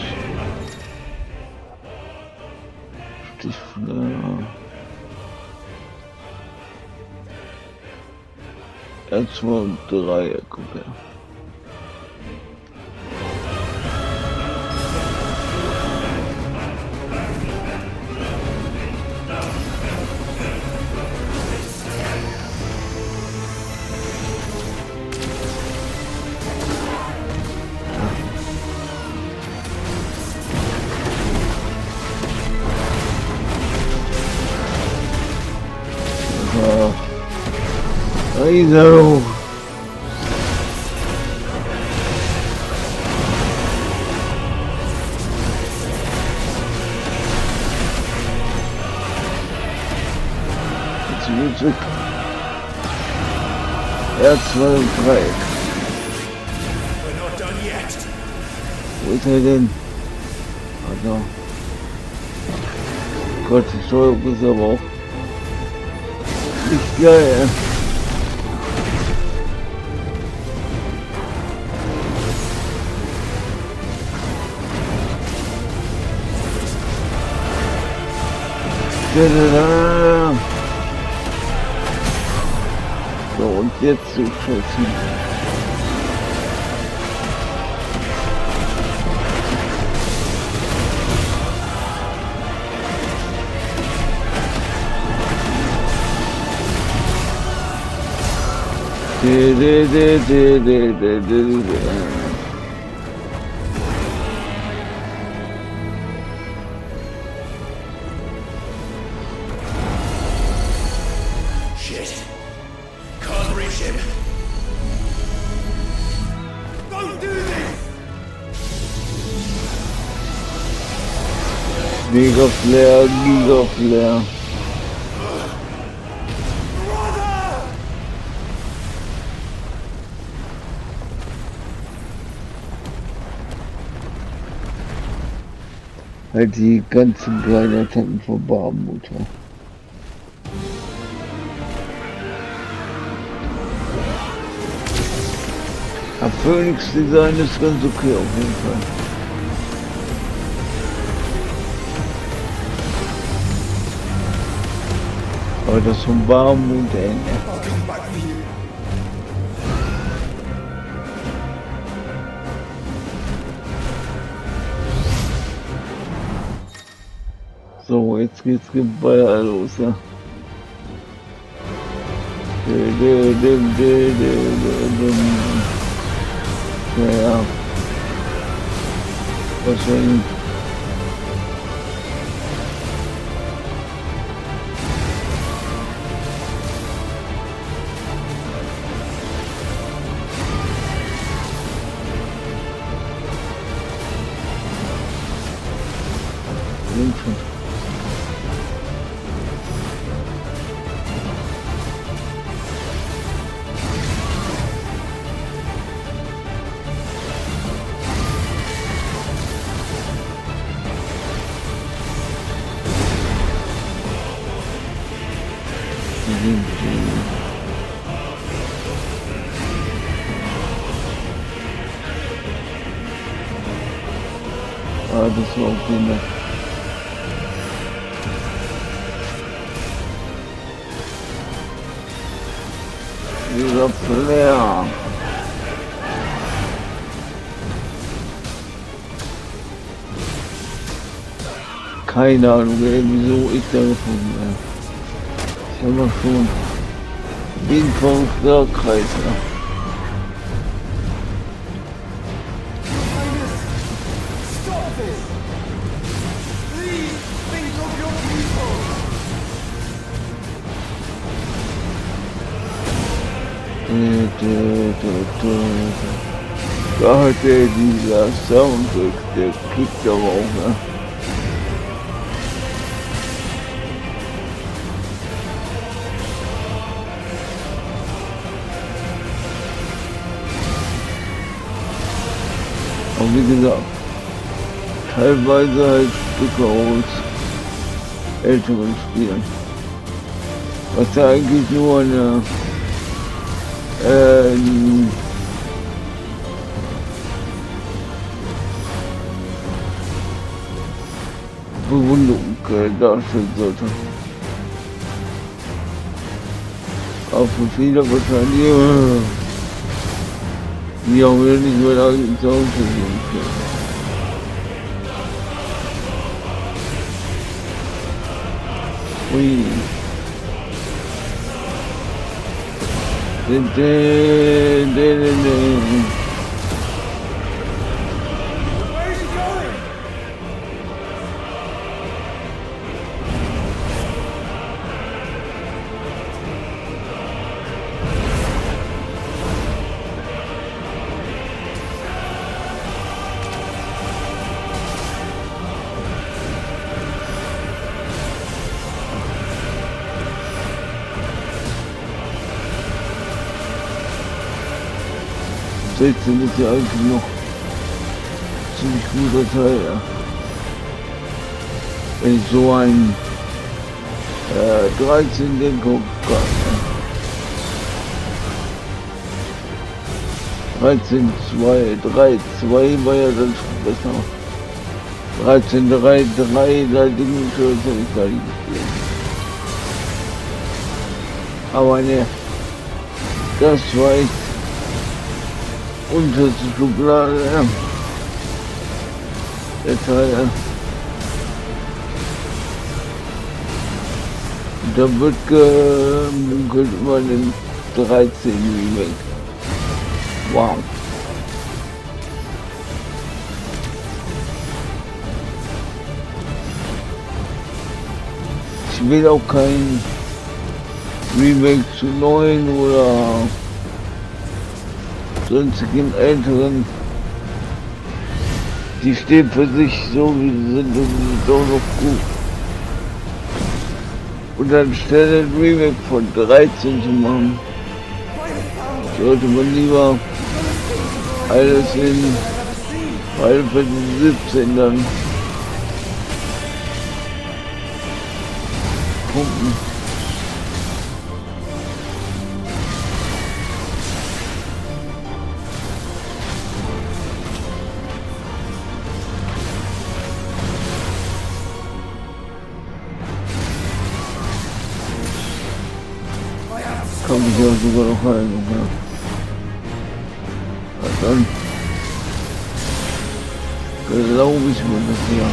Stifler. Ja, 2 und 3, guck her. I know. It's music. R2 und 3. We're not done yet. ist er denn? Also. Gott, die Steuerung ist aber auch nicht geil. So, und jetzt zu schützen. Shit. Can't reach him. Don't do this! Giga Flare. Halt die ganzen kleinen Attacken von Barmutter. Das Phoenix-Design ist ganz okay auf jeden Fall. Aber das von Barmut, ey. So, jetzt geht's Geballert los, ja. Ja. Wahrscheinlich. Ah, das war auch nett. Dieser Flair. Keine Ahnung, wieso ich da gefunden habe. Ich habe schon den verrückter Kreis. Ja. Da hat der dieser Soundtrack, der kickt aber auch, ne? Aber wie gesagt, teilweise halt Stücke aus älteren Spielen. Was ja eigentlich nur eine Bewunderung darstellen sollte. Aber für viele wahrscheinlich, die auch wieder nicht mehr da zu Hause sind. Ui. Das ist ja eigentlich noch ziemlich guter Teil, ja. Wenn ich so ein 13 denke, ja. 13, 2, 3, 2 war ja dann schon besser. 13, 3, 3, da Dinge, das hätte ich gar nicht gespielt. Aber ne, das war echt unterste Schublade, ja. Der Teil, ja. Da wird gemunkelt über den 13 Remake. Wow. Ich will auch kein Remake zu 9 oder sonstigen älteren. Die stehen für sich so wie sie sind und sind doch noch gut. Und dann stelle ein Remake von 13 zu machen, sollte man lieber alles in Final Fantasy 17 dann pumpen. Kann ich ja sogar noch halten, ja. Dann glaube ich mir das ja.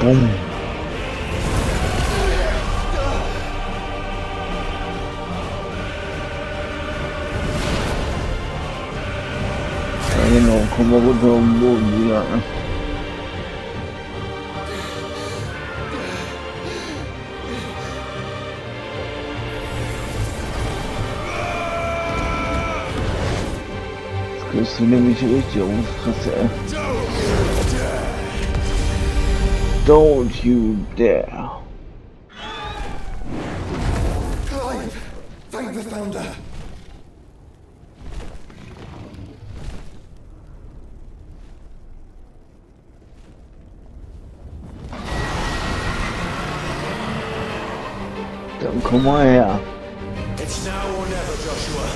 Boom. Ja genau, kommen wir runter auf den Boden wieder, ne? Jetzt kriegst du nämlich richtig auf die Fresse, ey. Don't you dare. Clive! Thank the Founder! Dann komm mal her. It's now or never, Joshua.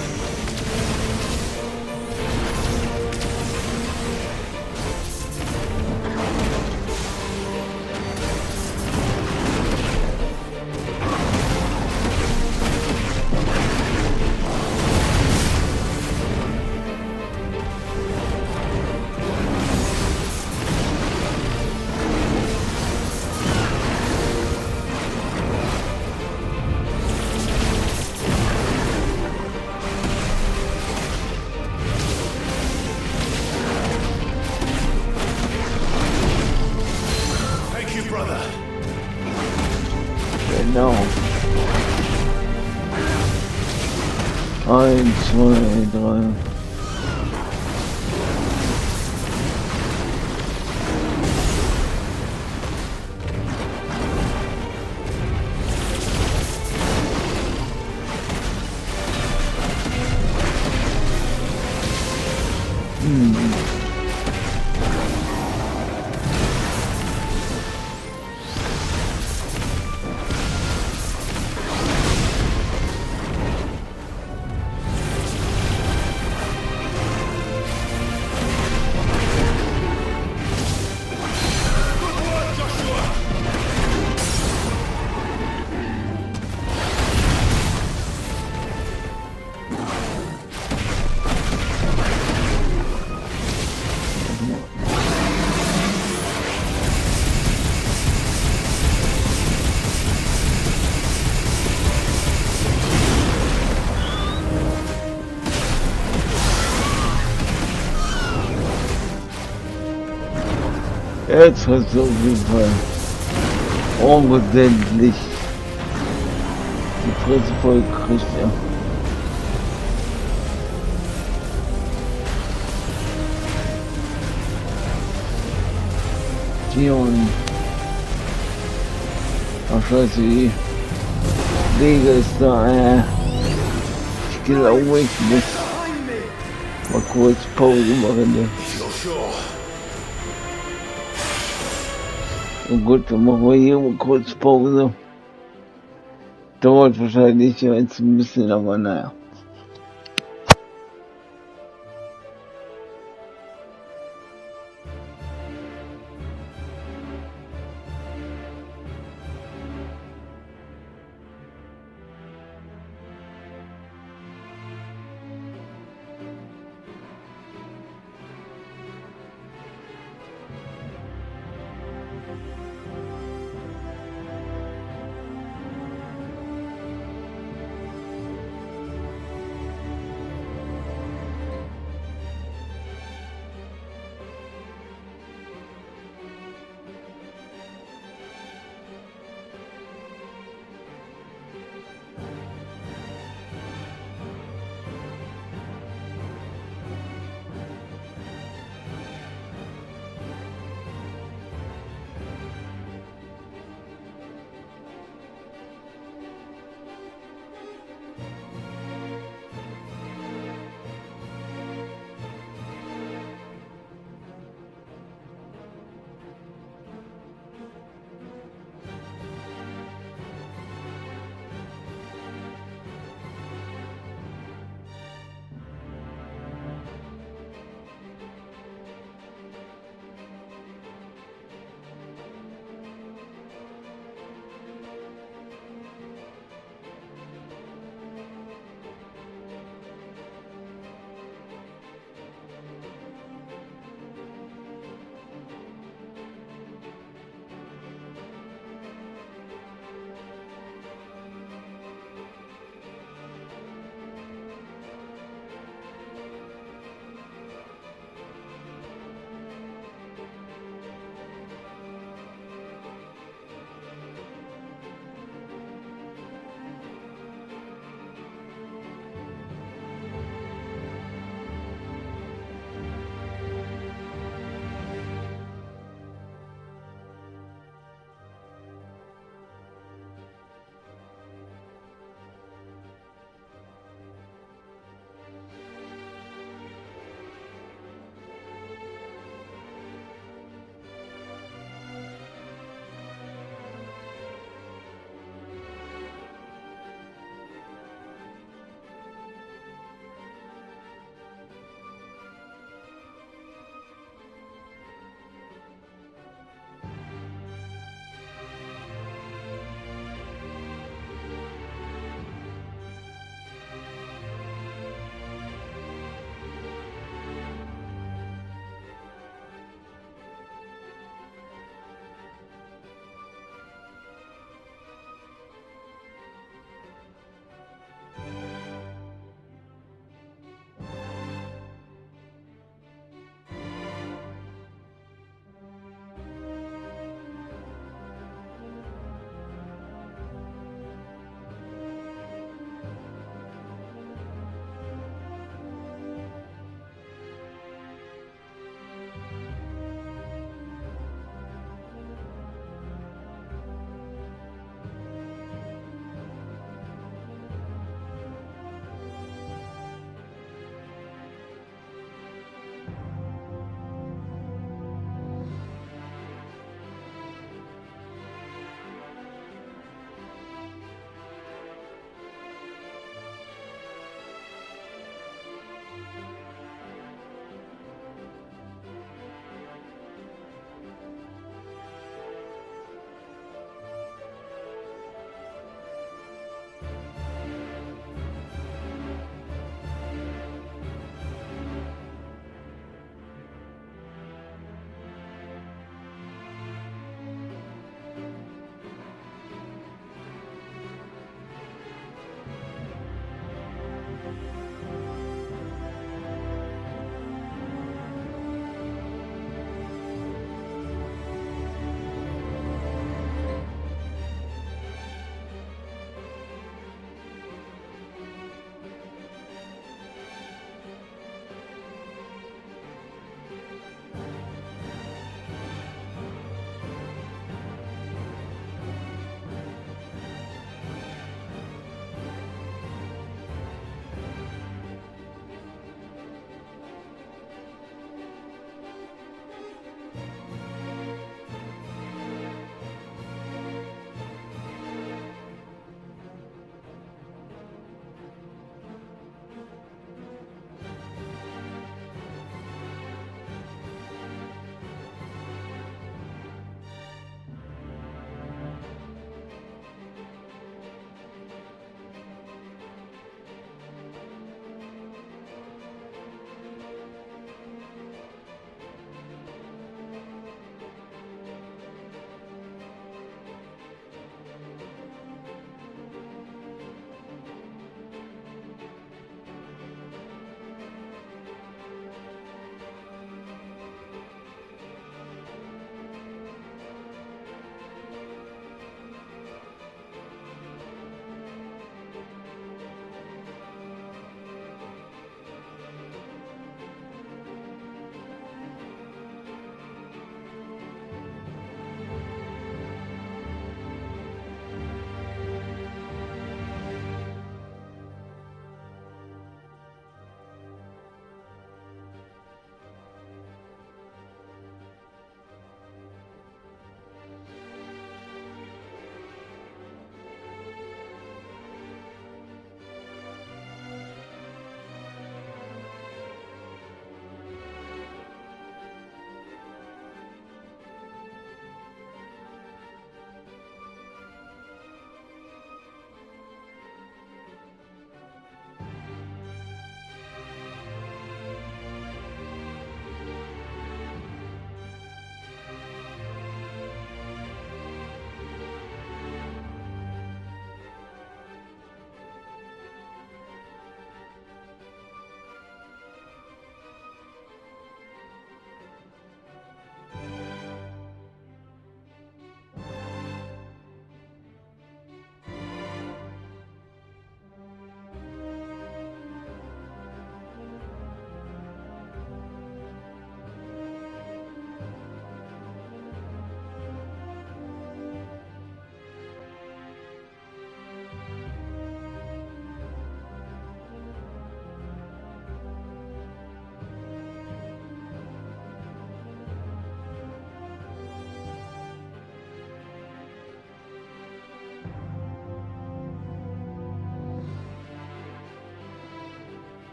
Genau. 1, 2, 3. Jetzt hast du auf jeden Fall Ordentlich die Fresse voll kriegt, ja. Und ach scheiße, die Liga ist da, ich glaube, ich muss mal kurz Pause machen, ne? Und gut, dann machen wir hier mal kurz Pause. Dauert wahrscheinlich jetzt ein bisschen, aber naja.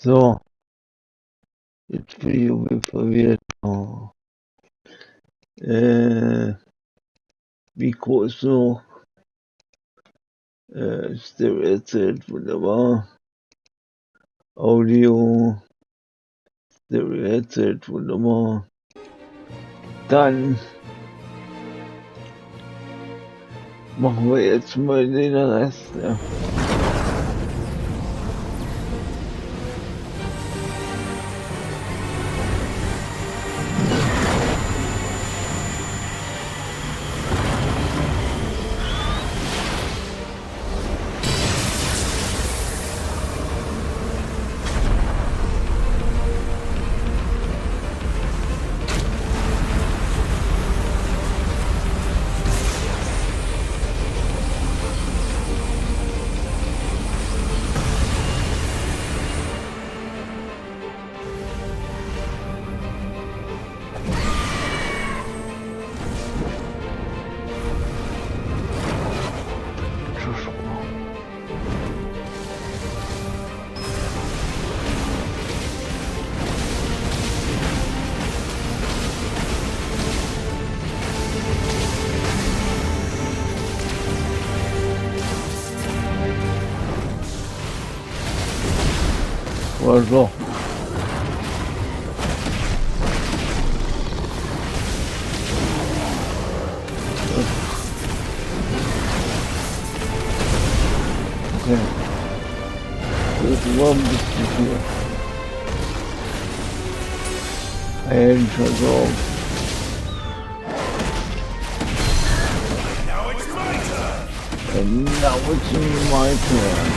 So, jetzt bin ich irgendwie verwirrt. Oh. Mikro ist so, Stereo erzählt, wunderbar. Audio, Stereo erzählt, wunderbar. Dann machen wir jetzt mal den Rest. Ja. So. Okay. Das war ein bisschen viel. Versorgt. And now it's my turn.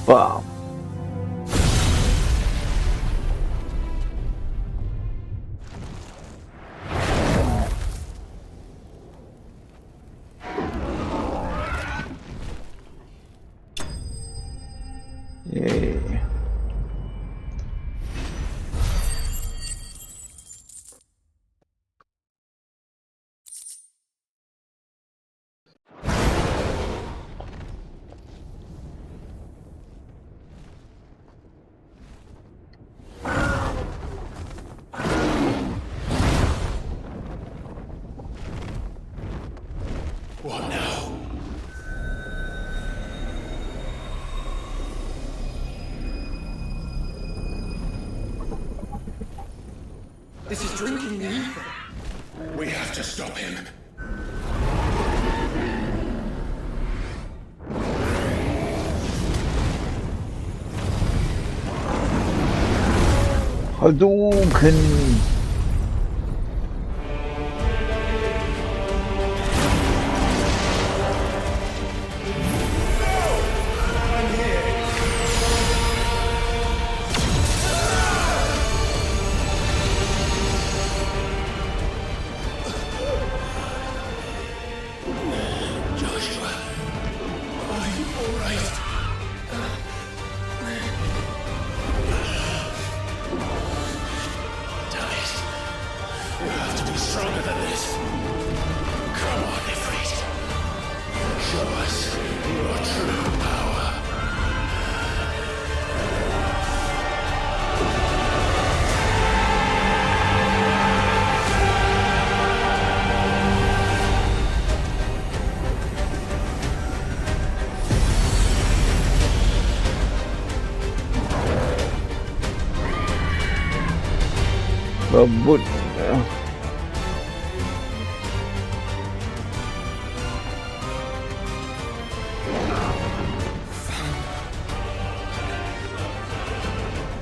Wow. Yay. What now? This is drinking the ether. We have to stop him. Hadouken! verbunden. Ja.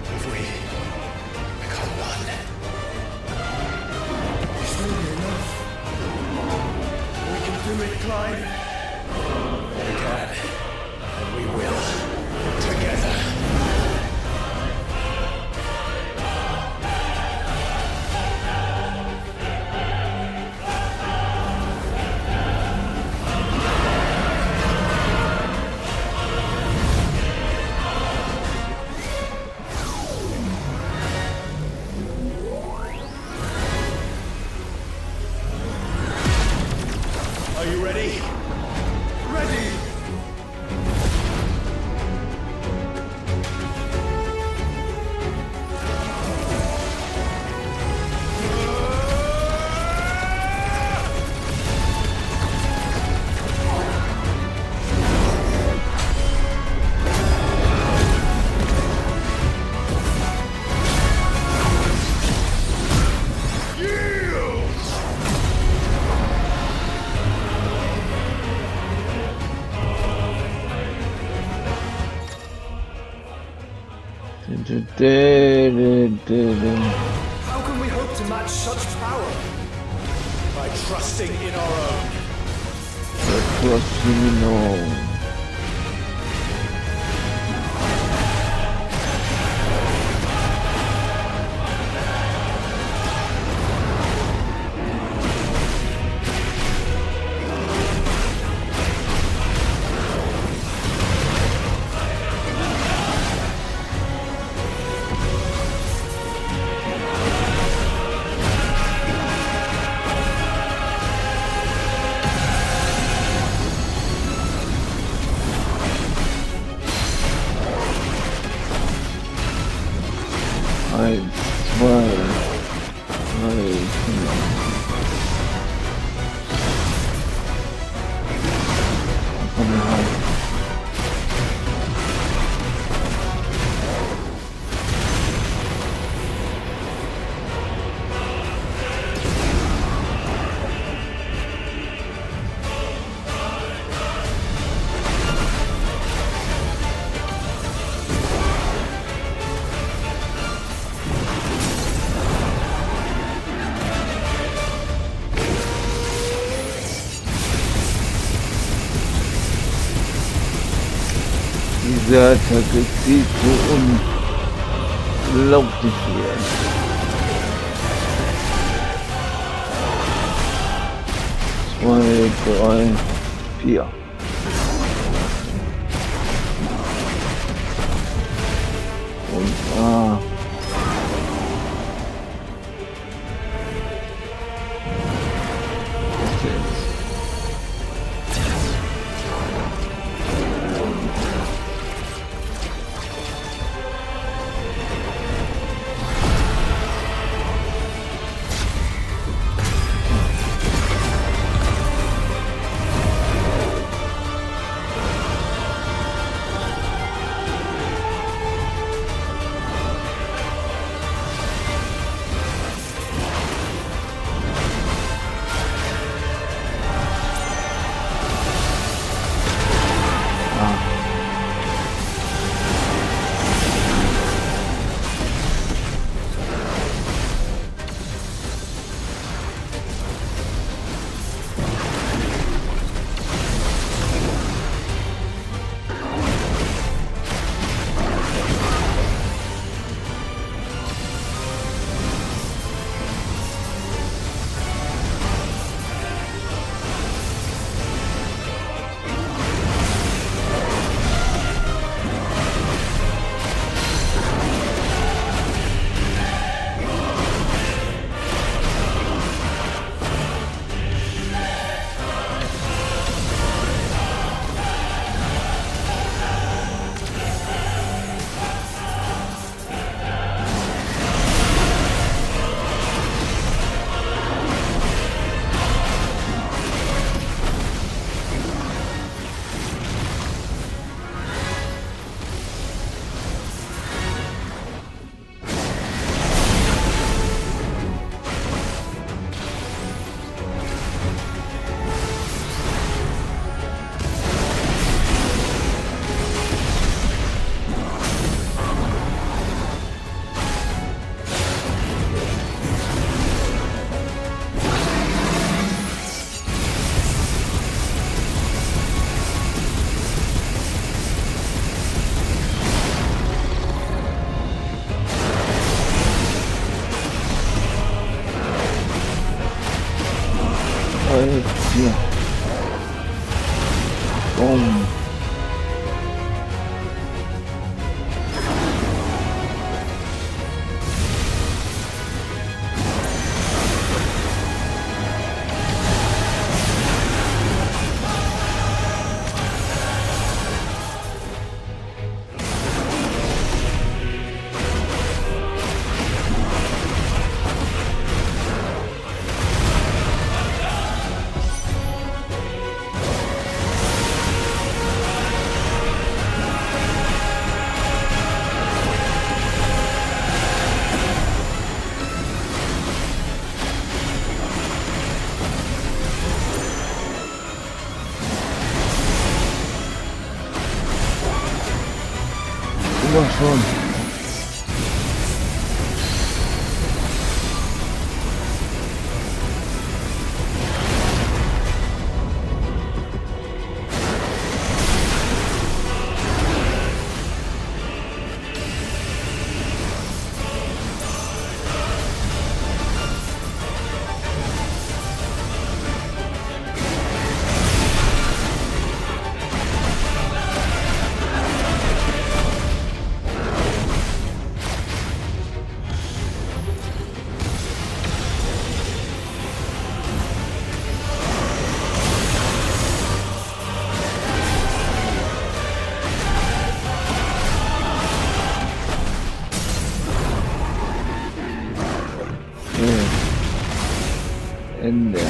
If we become one, This will be enough. We can do it, Clyde. we can, and we will, together. Are you ready? Ready! How can we hope to match such power? By trusting in our own. Eins, zwei, drei, vier. Komm rein. Diese Attacke zieht so unglaublich viel. Zwei, drei, vier. Und jetzt hier. Boom. Immer schon. Ende.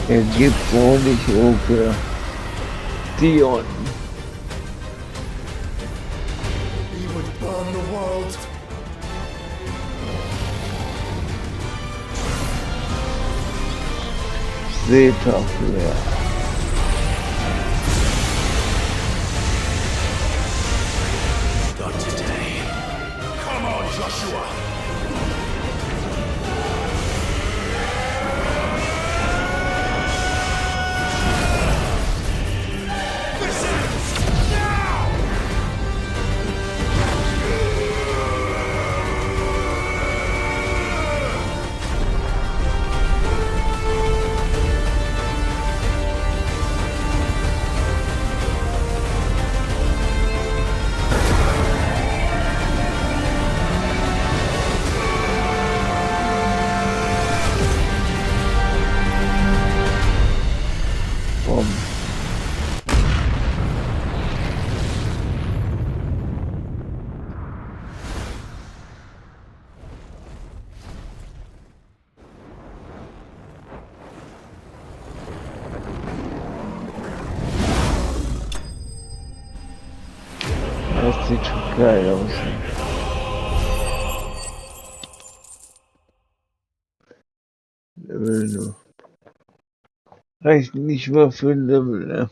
Er gibt Honig, okay. Dion. He would burn the world. Seetafel. Not today. Come on, Joshua! Das sieht schon geil aus. Level nur. Reicht nicht mal für ein Level, ne?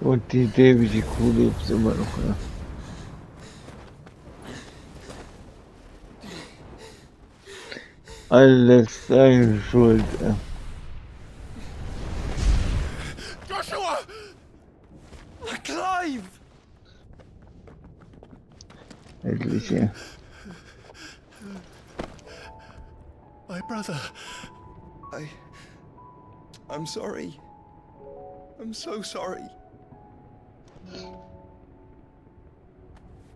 Und die Idee, wie die Kuh lebt, immer noch, ja. Alles deine Schuld, ja. Joshua! Clive! Endlich, ja. My brother. I'm sorry. I'm so sorry.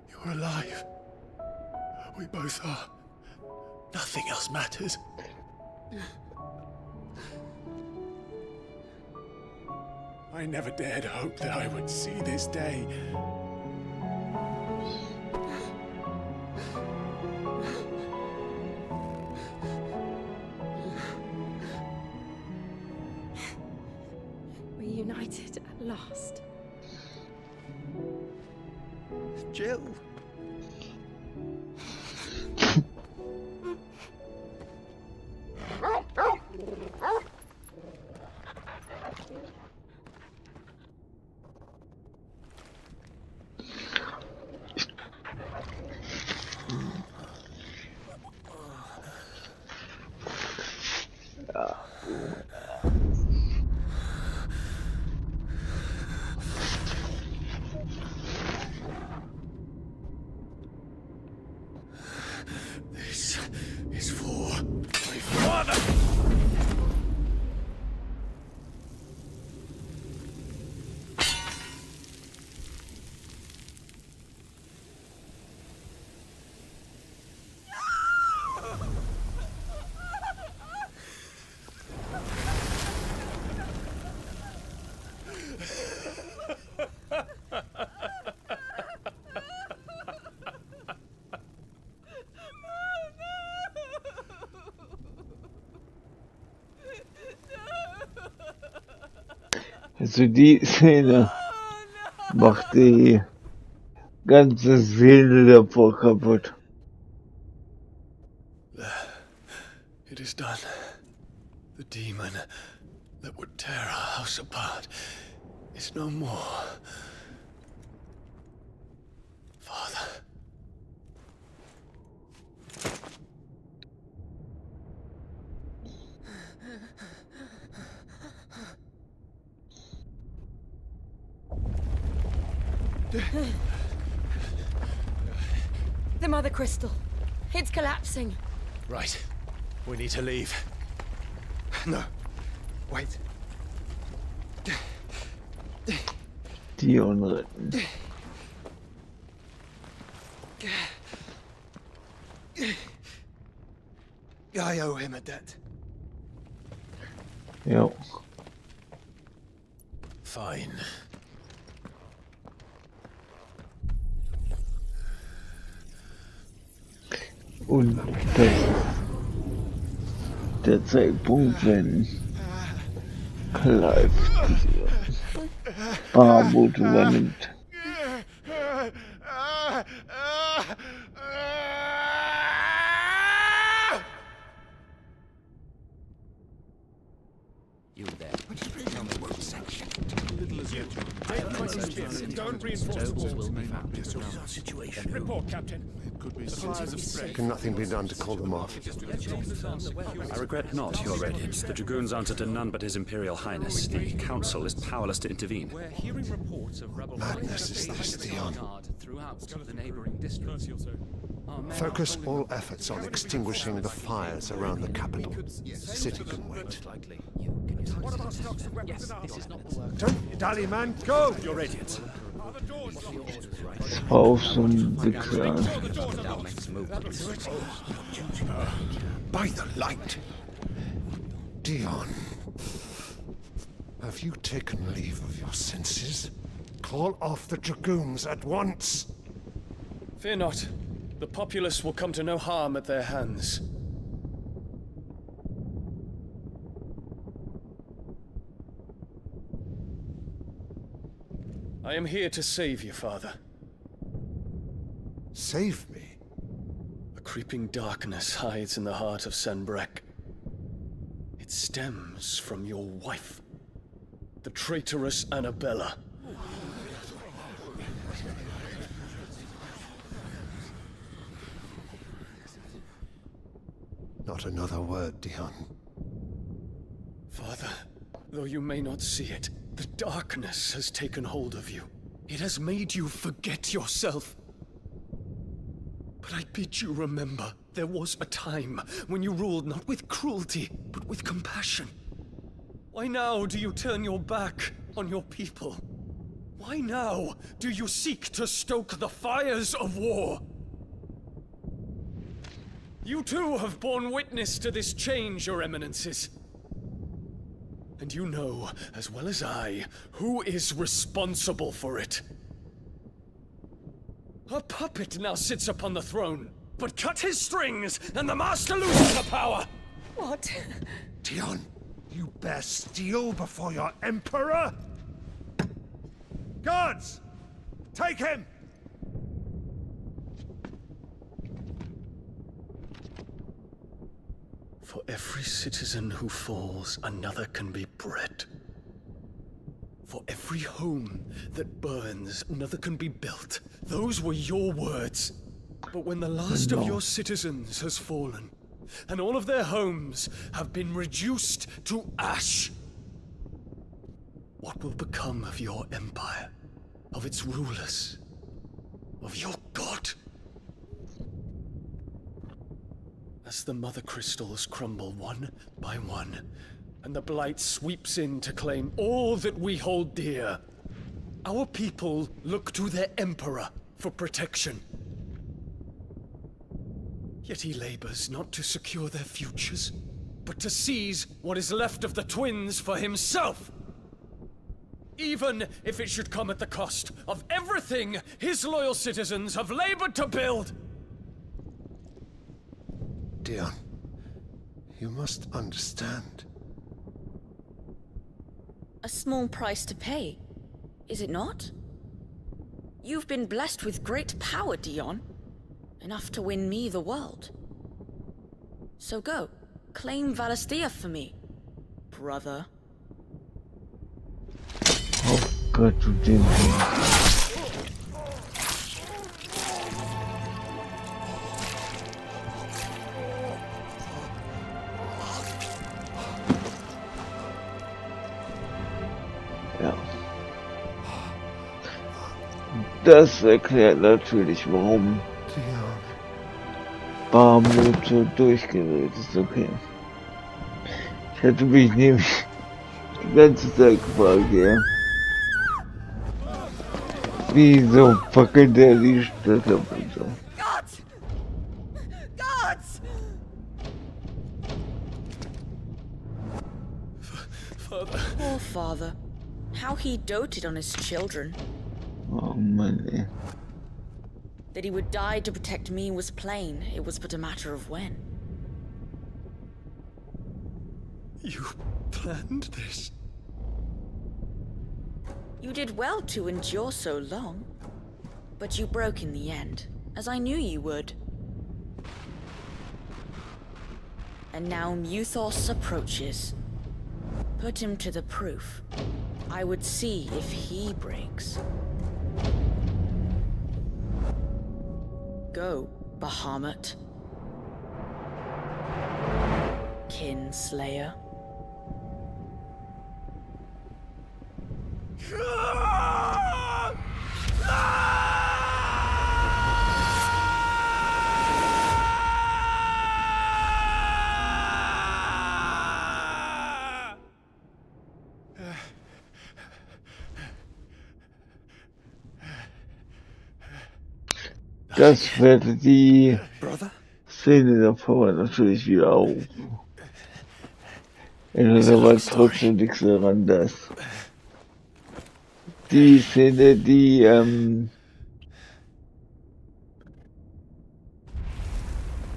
You're alive. We both are. Nothing else matters. I never dared hope that I would see this day. Reunited at last. Jill. This is for my father. Also die Szene macht die ganze Seele davor kaputt. It is done. The demon that would tear our house apart is no more. Father. The Mother Crystal. It's collapsing. Right. We need to leave. No. Wait. Dion retten. I owe him a debt. Ja. Fine. Und das ist der Zeitpunkt, wenn Clive die Barmut übernimmt. You there. Don't reinforce the walls. Situation. Report, Captain. Can nothing be done to call them off? I regret not, Your Radiance. The Dragoons answer to none but His Imperial Highness. The Council is powerless to intervene. We're hearing reports of rebel Madness is this, Theon. throughout the neighboring districts. Focus all efforts on extinguishing the fires around the capital. The city can wait. Don't dally, man. Go! Your Radiance. Außen Wichser. By the light! Dion, have you taken leave of your senses? Call off the Dragoons at once! Fear not. The populace will come to no harm at their hands. I am here to save you, Father. Save me? A creeping darkness hides in the heart of Sanbreque. It stems from your wife, the traitorous Annabella. Not another word, Dion. Father, though you may not see it, the darkness has taken hold of you. It has made you forget yourself. But I bid you remember, there was a time when you ruled not with cruelty, but with compassion. Why now do you turn your back on your people? Why now do you seek to stoke the fires of war? You too have borne witness to this change, your eminences. And you know, as well as I, who is responsible for it. A puppet now sits upon the throne, but cut his strings, and the master loses the power! What? Dion, you bear steel before your emperor? Guards! Take him! For every citizen who falls, another can be bred. For every home that burns, another can be built. Those were your words. But when the last of your citizens has fallen, and all of their homes have been reduced to ash, what will become of your empire, of its rulers, of your god? As the mother crystals crumble one by one, and the blight sweeps in to claim all that we hold dear, our people look to their emperor for protection. Yet he labors not to secure their futures, but to seize what is left of the twins for himself. Even if it should come at the cost of everything his loyal citizens have labored to build. Dion, you must understand. A small price to pay, is it not? You've been blessed with great power, Dion. Enough to win me the world. So go, claim Valisthea for me, brother. Oh Gott, du Ding. Das erklärt natürlich, warum Barmut so durchgedreht ist, okay. Ich hatte mich nämlich die ganze Zeit gefragt, ja. Wieso fackelt der die Stadt ab und so? Götz! Götz! Father. Poor father. How he doted on his children. Oh Mann, ey. That he would die to protect me was plain. It was but a matter of when. You planned this? You did well to endure so long. But you broke in the end, as I knew you would. And now Muthos approaches. Put him to the proof. I would see if he breaks. Go, Bahamut. Kinslayer. Das wertet die Szene davor natürlich wieder auf. Es ist aber trotzdem nichts daran, dass die Szene, die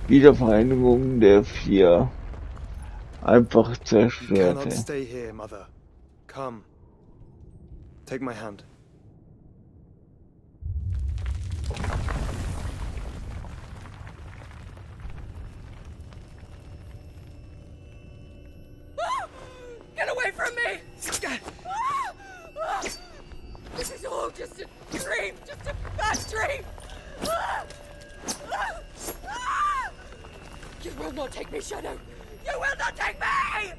Wiedervereinigung der vier einfach You zerstörte. cannot stay here, Mother. Come. Take my hand. Get away from me! This is all just a dream, just a bad dream! You will not take me, Shadow! You will not take me!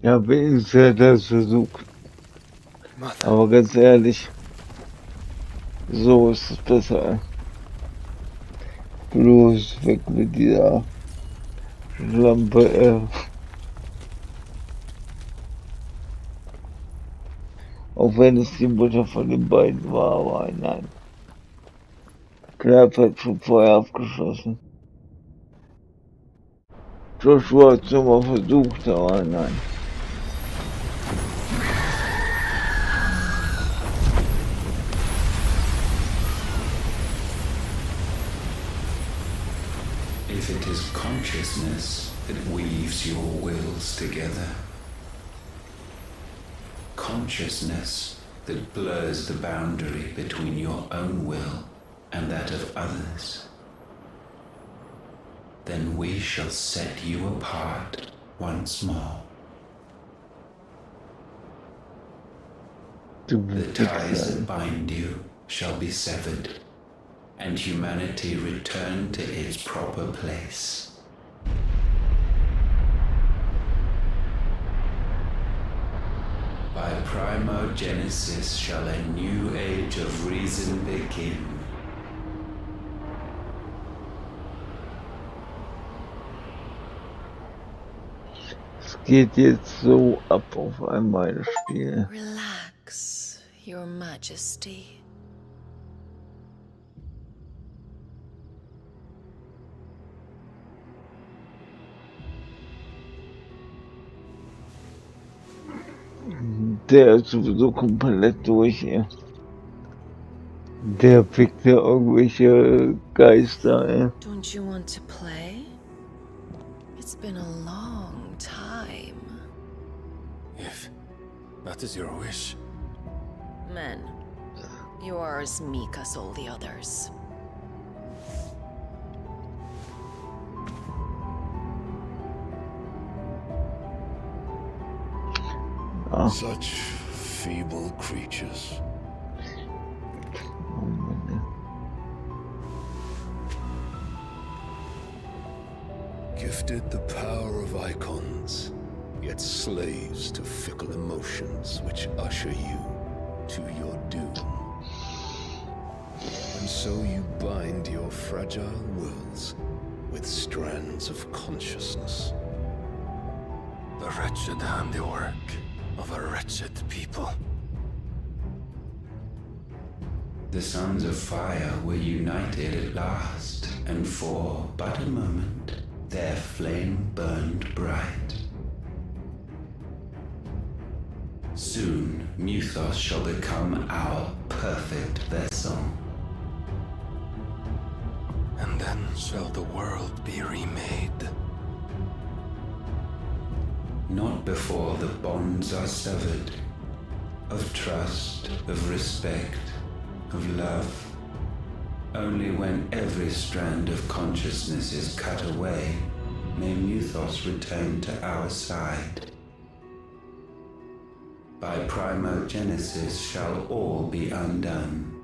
Ja, wenigstens hat er es versucht. Aber ganz ehrlich, so ist es besser. Bloß weg mit dieser Lampe. Auch wenn es die Mutter von den beiden war, aber nein. Knapp hat schon vorher abgeschossen. Joshua hat es nochmal versucht, aber nein. If it is consciousness that weaves your wills together, consciousness that blurs the boundary between your own will and that of others, then we shall set you apart once more. The ties that bind you shall be severed, and humanity return to its proper place. By primogenesis shall a new age of reason begin. Es geht jetzt so ab auf einmal das Spiel. Relax, Your Majesty. Der ist sowieso komplett durch hier. Der pickt ja irgendwelche Geister, ey. Don't you want to play? It's been a long time. If that is your wish. Men, you are as meek as all the others. Such feeble creatures. Gifted the power of icons, yet slaves to fickle emotions which usher you to your doom. And so you bind your fragile wills with strands of consciousness. The wretched handiwork of a wretched people. The sons of fire were united at last, and for but a moment their flame burned bright. Soon Muthos shall become our perfect vessel. And then shall the world be remade. Not before the bonds are severed, of trust, of respect, of love. Only when every strand of consciousness is cut away, may Muthos return to our side. By primogenesis shall all be undone.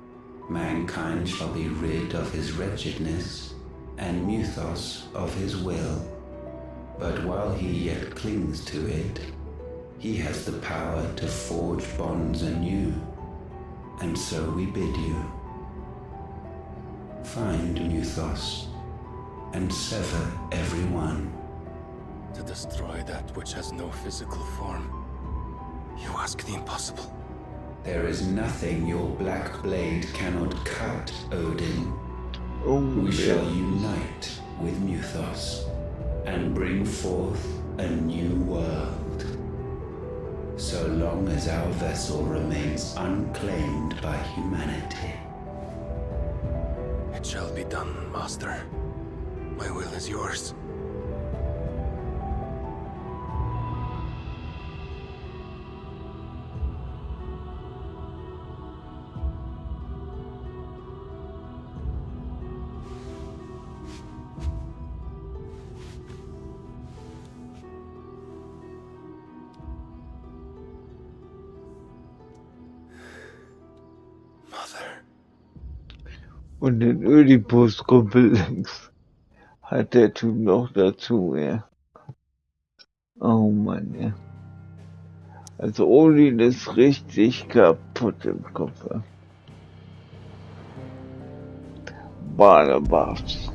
Mankind shall be rid of his wretchedness, and Muthos of his will. But while he yet clings to it, he has the power to forge bonds anew, and so we bid you. Find Muthos, and sever every one. To destroy that which has no physical form, you ask the impossible. There is nothing your black blade cannot cut, Odin. We shall unite with Muthos and bring forth a new world. So so long as our vessel remains unclaimed by humanity. It shall be done, Master. My will is yours. Und den Ödipus-Kumpel links hat der Typ noch dazu, ja. Oh Mann, ja. Also Odin ist richtig kaputt im Kopf. Ja. Badebart.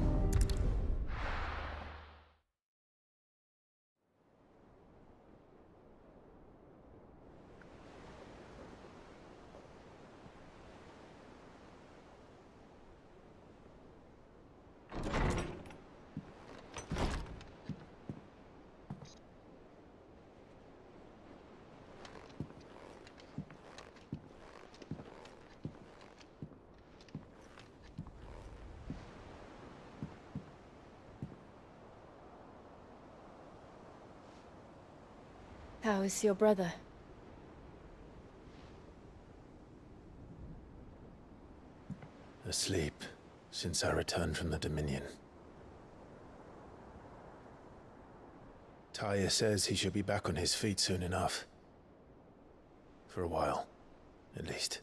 How is your brother? Asleep since I returned from the Dominion. Taya says he should be back on his feet soon enough. For a while, at least.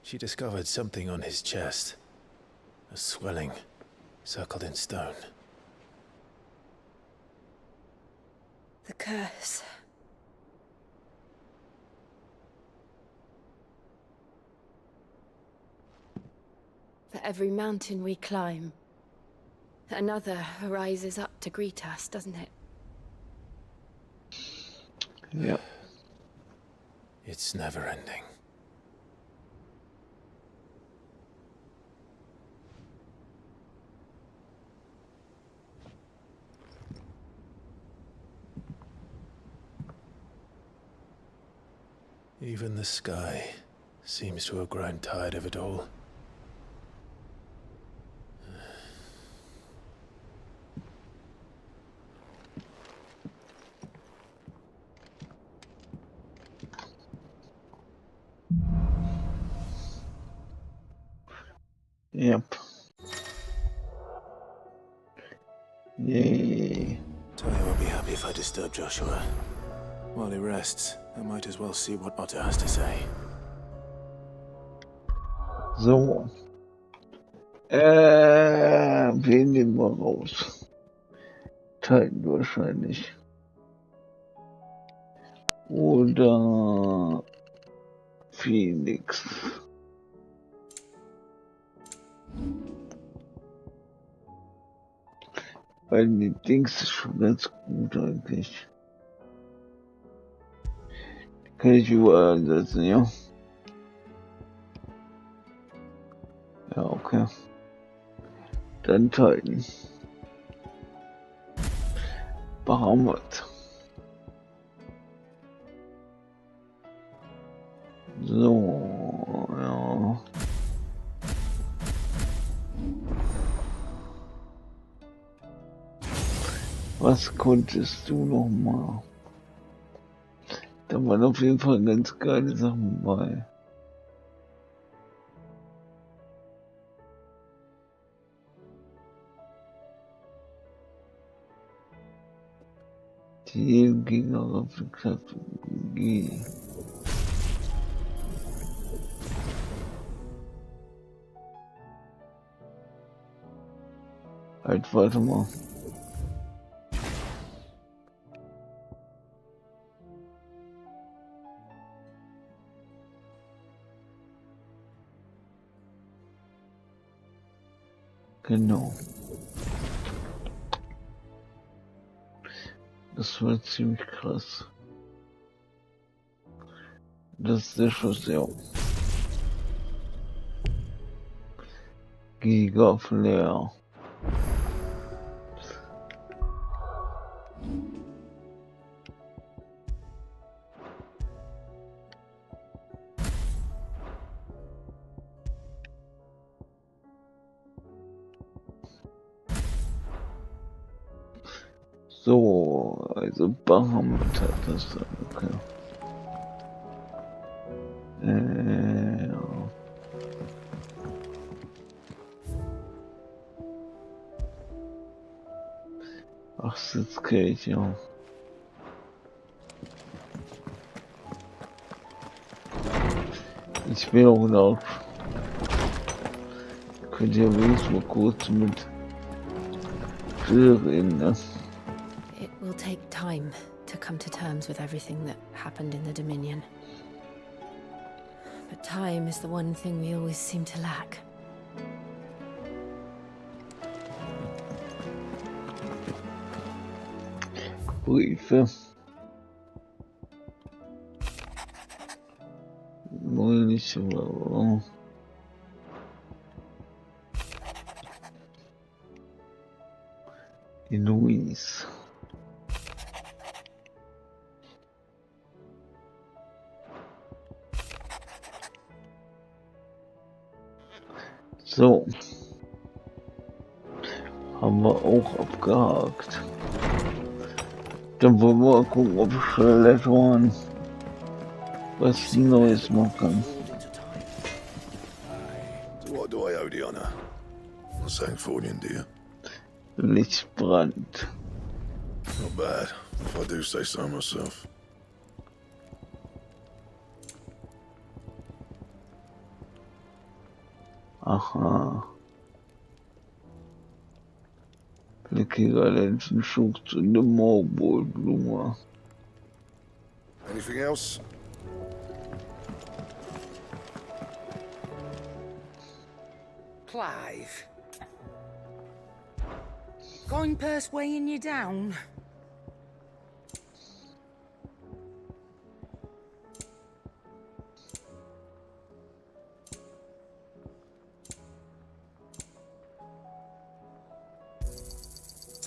She discovered something on his chest. A swelling, circled in stone. The curse. For every mountain we climb, another rises up to greet us, doesn't it? Yep. It's never ending. Even the sky seems to have grown tired of it all. Yep. Yay. Taya will be happy if I disturb Joshua. While he rests, I might as well see what Otter has to say. So. Wen nehmen wir raus? Titan wahrscheinlich. Oder Phoenix. Weil die Dings ist schon ganz gut eigentlich. Kann ich überall einsetzen, ja? Ja, okay. Dann Titan. Bahamut. So, ja. Was konntest du noch mal? Da waren auf jeden Fall ganz geile Sachen bei. Die Gegner auf die Klappe. Halt, warte mal. Genau. Das war ziemlich krass. Das ist der Schuss, ja. Gigaflare. So, also Bahamut hat das dann, okay. Ja. Ach, Sitzkirche, ja. Ich bin auch laut. Könnt ihr wenigstens mal kurz mit reden, ne? It will take time to come to terms with everything that happened in the Dominion. But time is the one thing we always seem to lack. Briefe. Neulich, aber... Luis. So. Haben wir auch abgehakt. Dann wollen wir mal gucken, ob Schlettern was Neues machen. What do I owe the honor? St. Fornian, dear. Lichtbrand. Not bad, if I do say so myself. Aha. Blickiger Lenzenschub zu der Maulbeerblume. Anything else? Clive. Going purse weighing you down?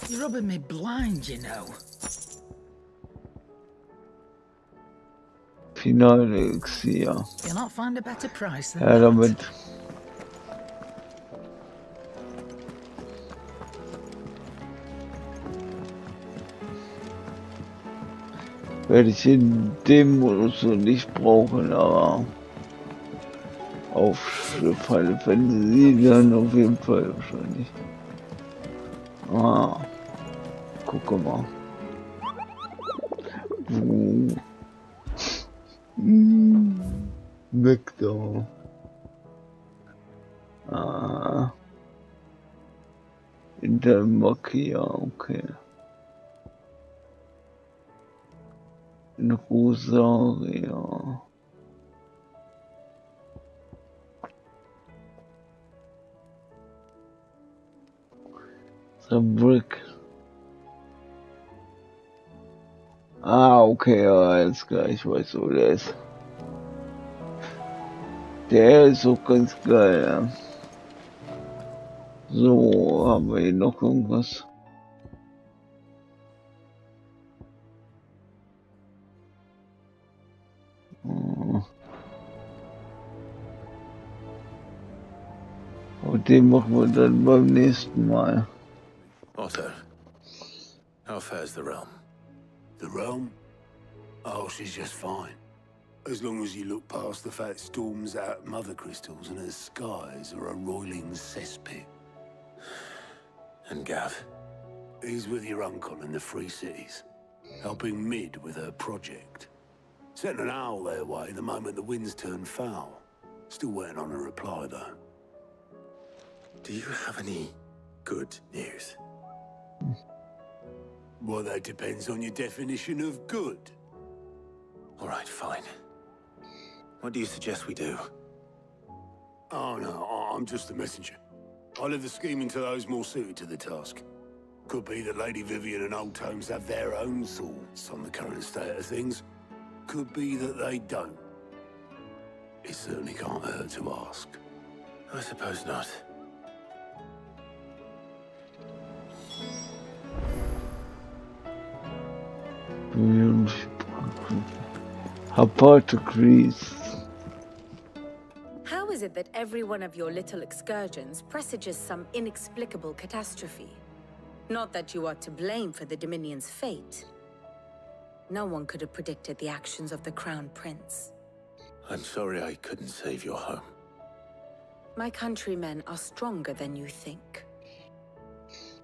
You're rubbing me blind, you know. Finale Elixier. You'll not find a better price than Ja, damit. Werde ich in dem Modus so nicht brauchen, aber auf Final Fantasy dann auf jeden Fall wahrscheinlich. Ah, guck mal. Weg da. Ah. In der Makia, okay. In Rosaria. The Brick. Ah, okay, ja, alles klar, ich weiß, wo der ist. Der ist auch ganz geil, ja. So, haben wir hier noch irgendwas? Und den machen wir dann beim nächsten Mal. Otto, how fares the realm? The realm? Oh, she's just fine. As long as you look past the fat storms out mother crystals and her skies are a roiling cesspit. And Gav? He's with your uncle in the Free Cities, helping Mid with her project. Sent an owl their way the moment the winds turned foul. Still waiting on a reply, though. Do you have any good news? Well, that depends on your definition of good. All right, fine. What do you suggest we do? Oh, no, I'm just a messenger. I'll leave the scheming to those more suited to the task. Could be that Lady Vivian and Old Tomes have their own thoughts on the current state of things. Could be that they don't. It certainly can't hurt to ask. I suppose not. How is it that every one of your little excursions presages some inexplicable catastrophe? Not that you are to blame for the Dominion's fate. No one could have predicted the actions of the Crown Prince. I'm sorry I couldn't save your home. My countrymen are stronger than you think.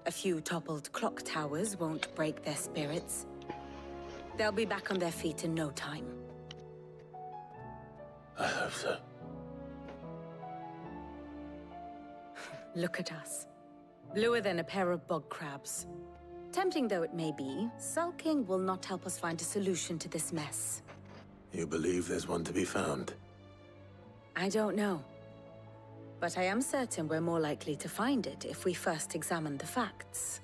A few toppled clock towers won't break their spirits. They'll be back on their feet in no time. I hope so. Look at us. Bluer than a pair of bog crabs. Tempting though it may be, sulking will not help us find a solution to this mess. You believe there's one to be found? I don't know. But I am certain we're more likely to find it if we first examine the facts.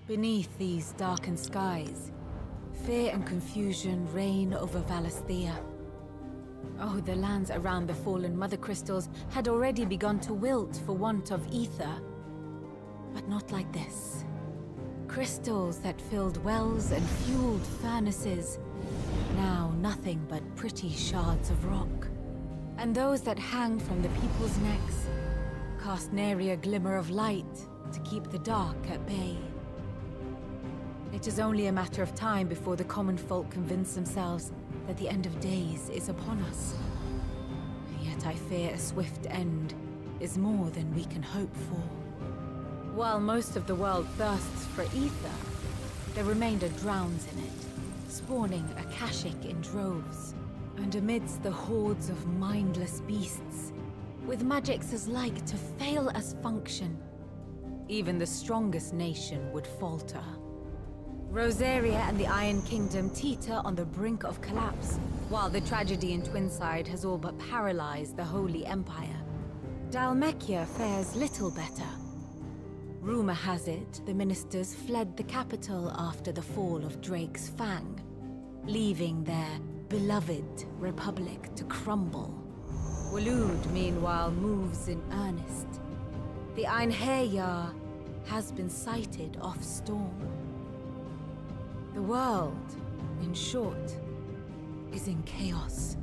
Beneath these darkened skies, fear and confusion reign over Valisthea. Oh, the lands around the fallen Mother Crystals had already begun to wilt for want of ether. But not like this. Crystals that filled wells and fueled furnaces. Now nothing but pretty shards of rock. And those that hang from the people's necks cast nary a glimmer of light to keep the dark at bay. It is only a matter of time before the common folk convince themselves that the end of days is upon us. Yet I fear a swift end is more than we can hope for. While most of the world thirsts for ether, the remainder drowns in it, spawning Akashic in droves. And amidst the hordes of mindless beasts, with magics as like to fail as function, even the strongest nation would falter. Rosaria and the Iron Kingdom teeter on the brink of collapse, while the tragedy in Twinside has all but paralyzed the Holy Empire. Dhalmekia fares little better. Rumor has it the ministers fled the capital after the fall of Drake's Fang, leaving their beloved republic to crumble. Waloed, meanwhile, moves in earnest. The Einherjar has been sighted off Storm. The world, in short, is in chaos.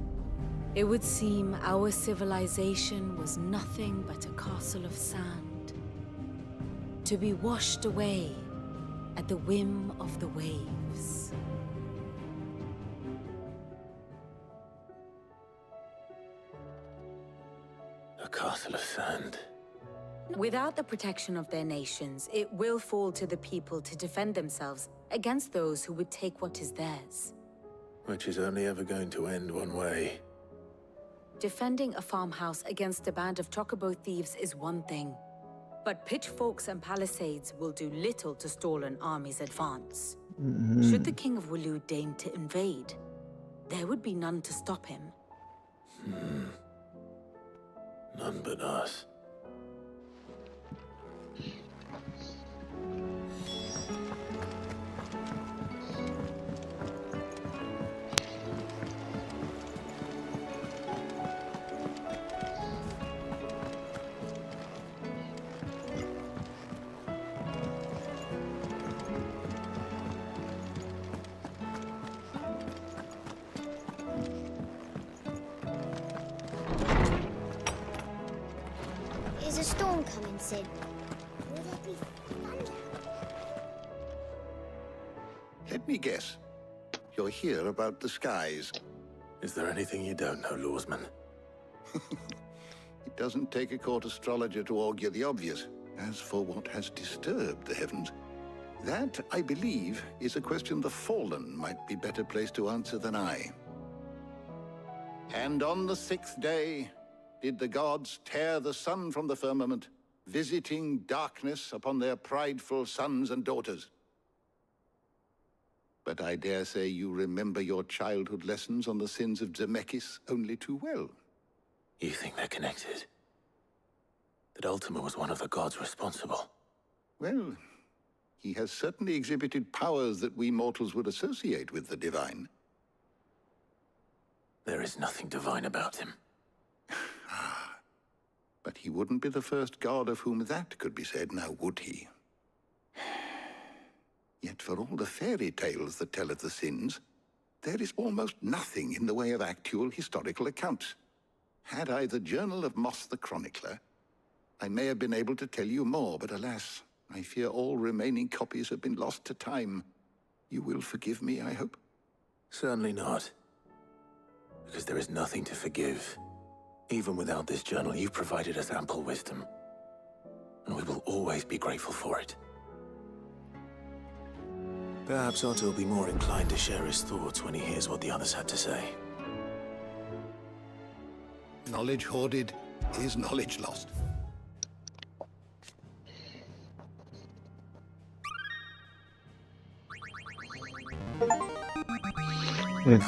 It would seem our civilization was nothing but a castle of sand, to be washed away at the whim of the waves. A castle of sand. Without the protection of their nations, it will fall to the people to defend themselves against those who would take what is theirs. Which is only ever going to end one way. Defending a farmhouse against a band of chocobo thieves is one thing, but pitchforks and palisades will do little to stall an army's advance. Should the King of Waloed deign to invade, there would be none to stop him. None but us. Is a storm coming, Sid? Will there be thunder? Let me guess. You're here about the skies. Is there anything you don't know, Lawsman? It doesn't take a court astrologer to augur the obvious. As for what has disturbed the heavens, that, I believe, is a question the Fallen might be better placed to answer than I. And on the 6th day, did the gods tear the sun from the firmament, visiting darkness upon their prideful sons and daughters. But I dare say you remember your childhood lessons on the sins of Zemeckis only too well. You think they're connected? That Ultima was one of the gods responsible? Well, he has certainly exhibited powers that we mortals would associate with the divine. There is nothing divine about him. But he wouldn't be the first god of whom that could be said, now would he? Yet for all the fairy tales that tell of the sins, there is almost nothing in the way of actual historical accounts. Had I the Journal of Moss the Chronicler, I may have been able to tell you more, but alas, I fear all remaining copies have been lost to time. You will forgive me, I hope? Certainly not. Because there is nothing to forgive. Even without this journal, you've provided us ample wisdom. And we will always be grateful for it. Perhaps Otto will be more inclined to share his thoughts when he hears what the others had to say. Knowledge hoarded is knowledge lost.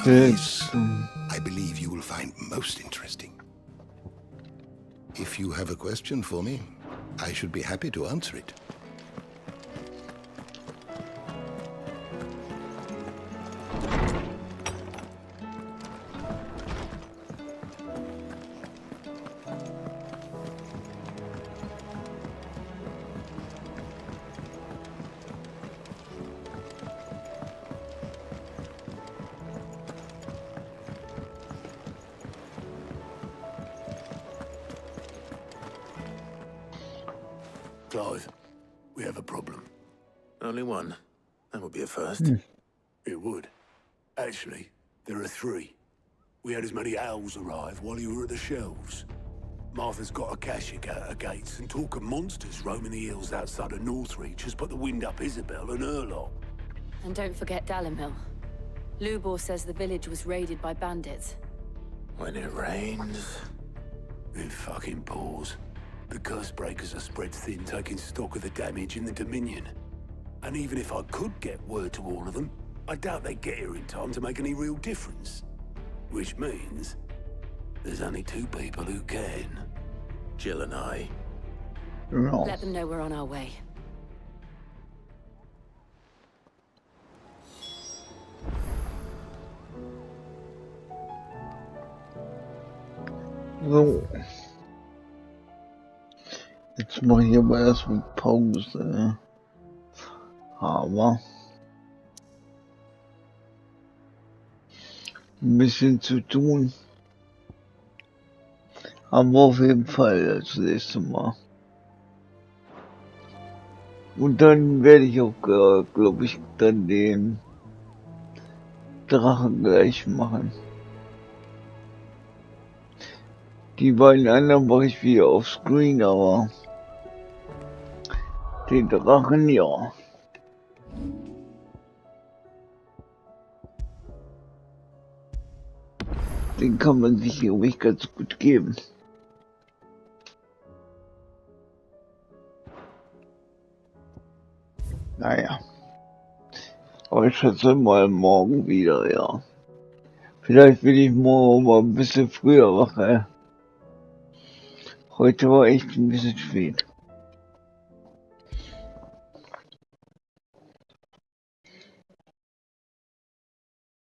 This, I believe you will find most interesting. If you have a question for me, I should be happy to answer it. Clive, we have a problem. Only one. That would be a first. It would. Actually, there are three. We had as many owls arrive while you were at the shelves. Martha's got a cashier at her gates, and talk of monsters roaming the hills outside of Northreach has put the wind up Isabel and her lot. And don't forget Dalimhill. Lubor says the village was raided by bandits. When it rains... It fucking pours. The curse breakers are spread thin, taking stock of the damage in the Dominion. And even if I could get word to all of them, I doubt they'd get here in time to make any real difference. Which means there's only two people who can. Jill and I. No. Let them know we're on our way. So. Jetzt mache ich aber erstmal Pause. Aber ein bisschen zu tun. Aber auf jeden Fall das nächste Mal. Und dann werde ich auch, glaube ich, dann den Drachen gleich machen. Die beiden anderen mache ich wieder auf Screen, aber den Drachen, ja. Den kann man sich irgendwie ganz gut geben. Naja. Aber ich schätze mal morgen wieder, ja. Vielleicht bin ich morgen mal ein bisschen früher wach, ey. Heute war echt ein bisschen spät.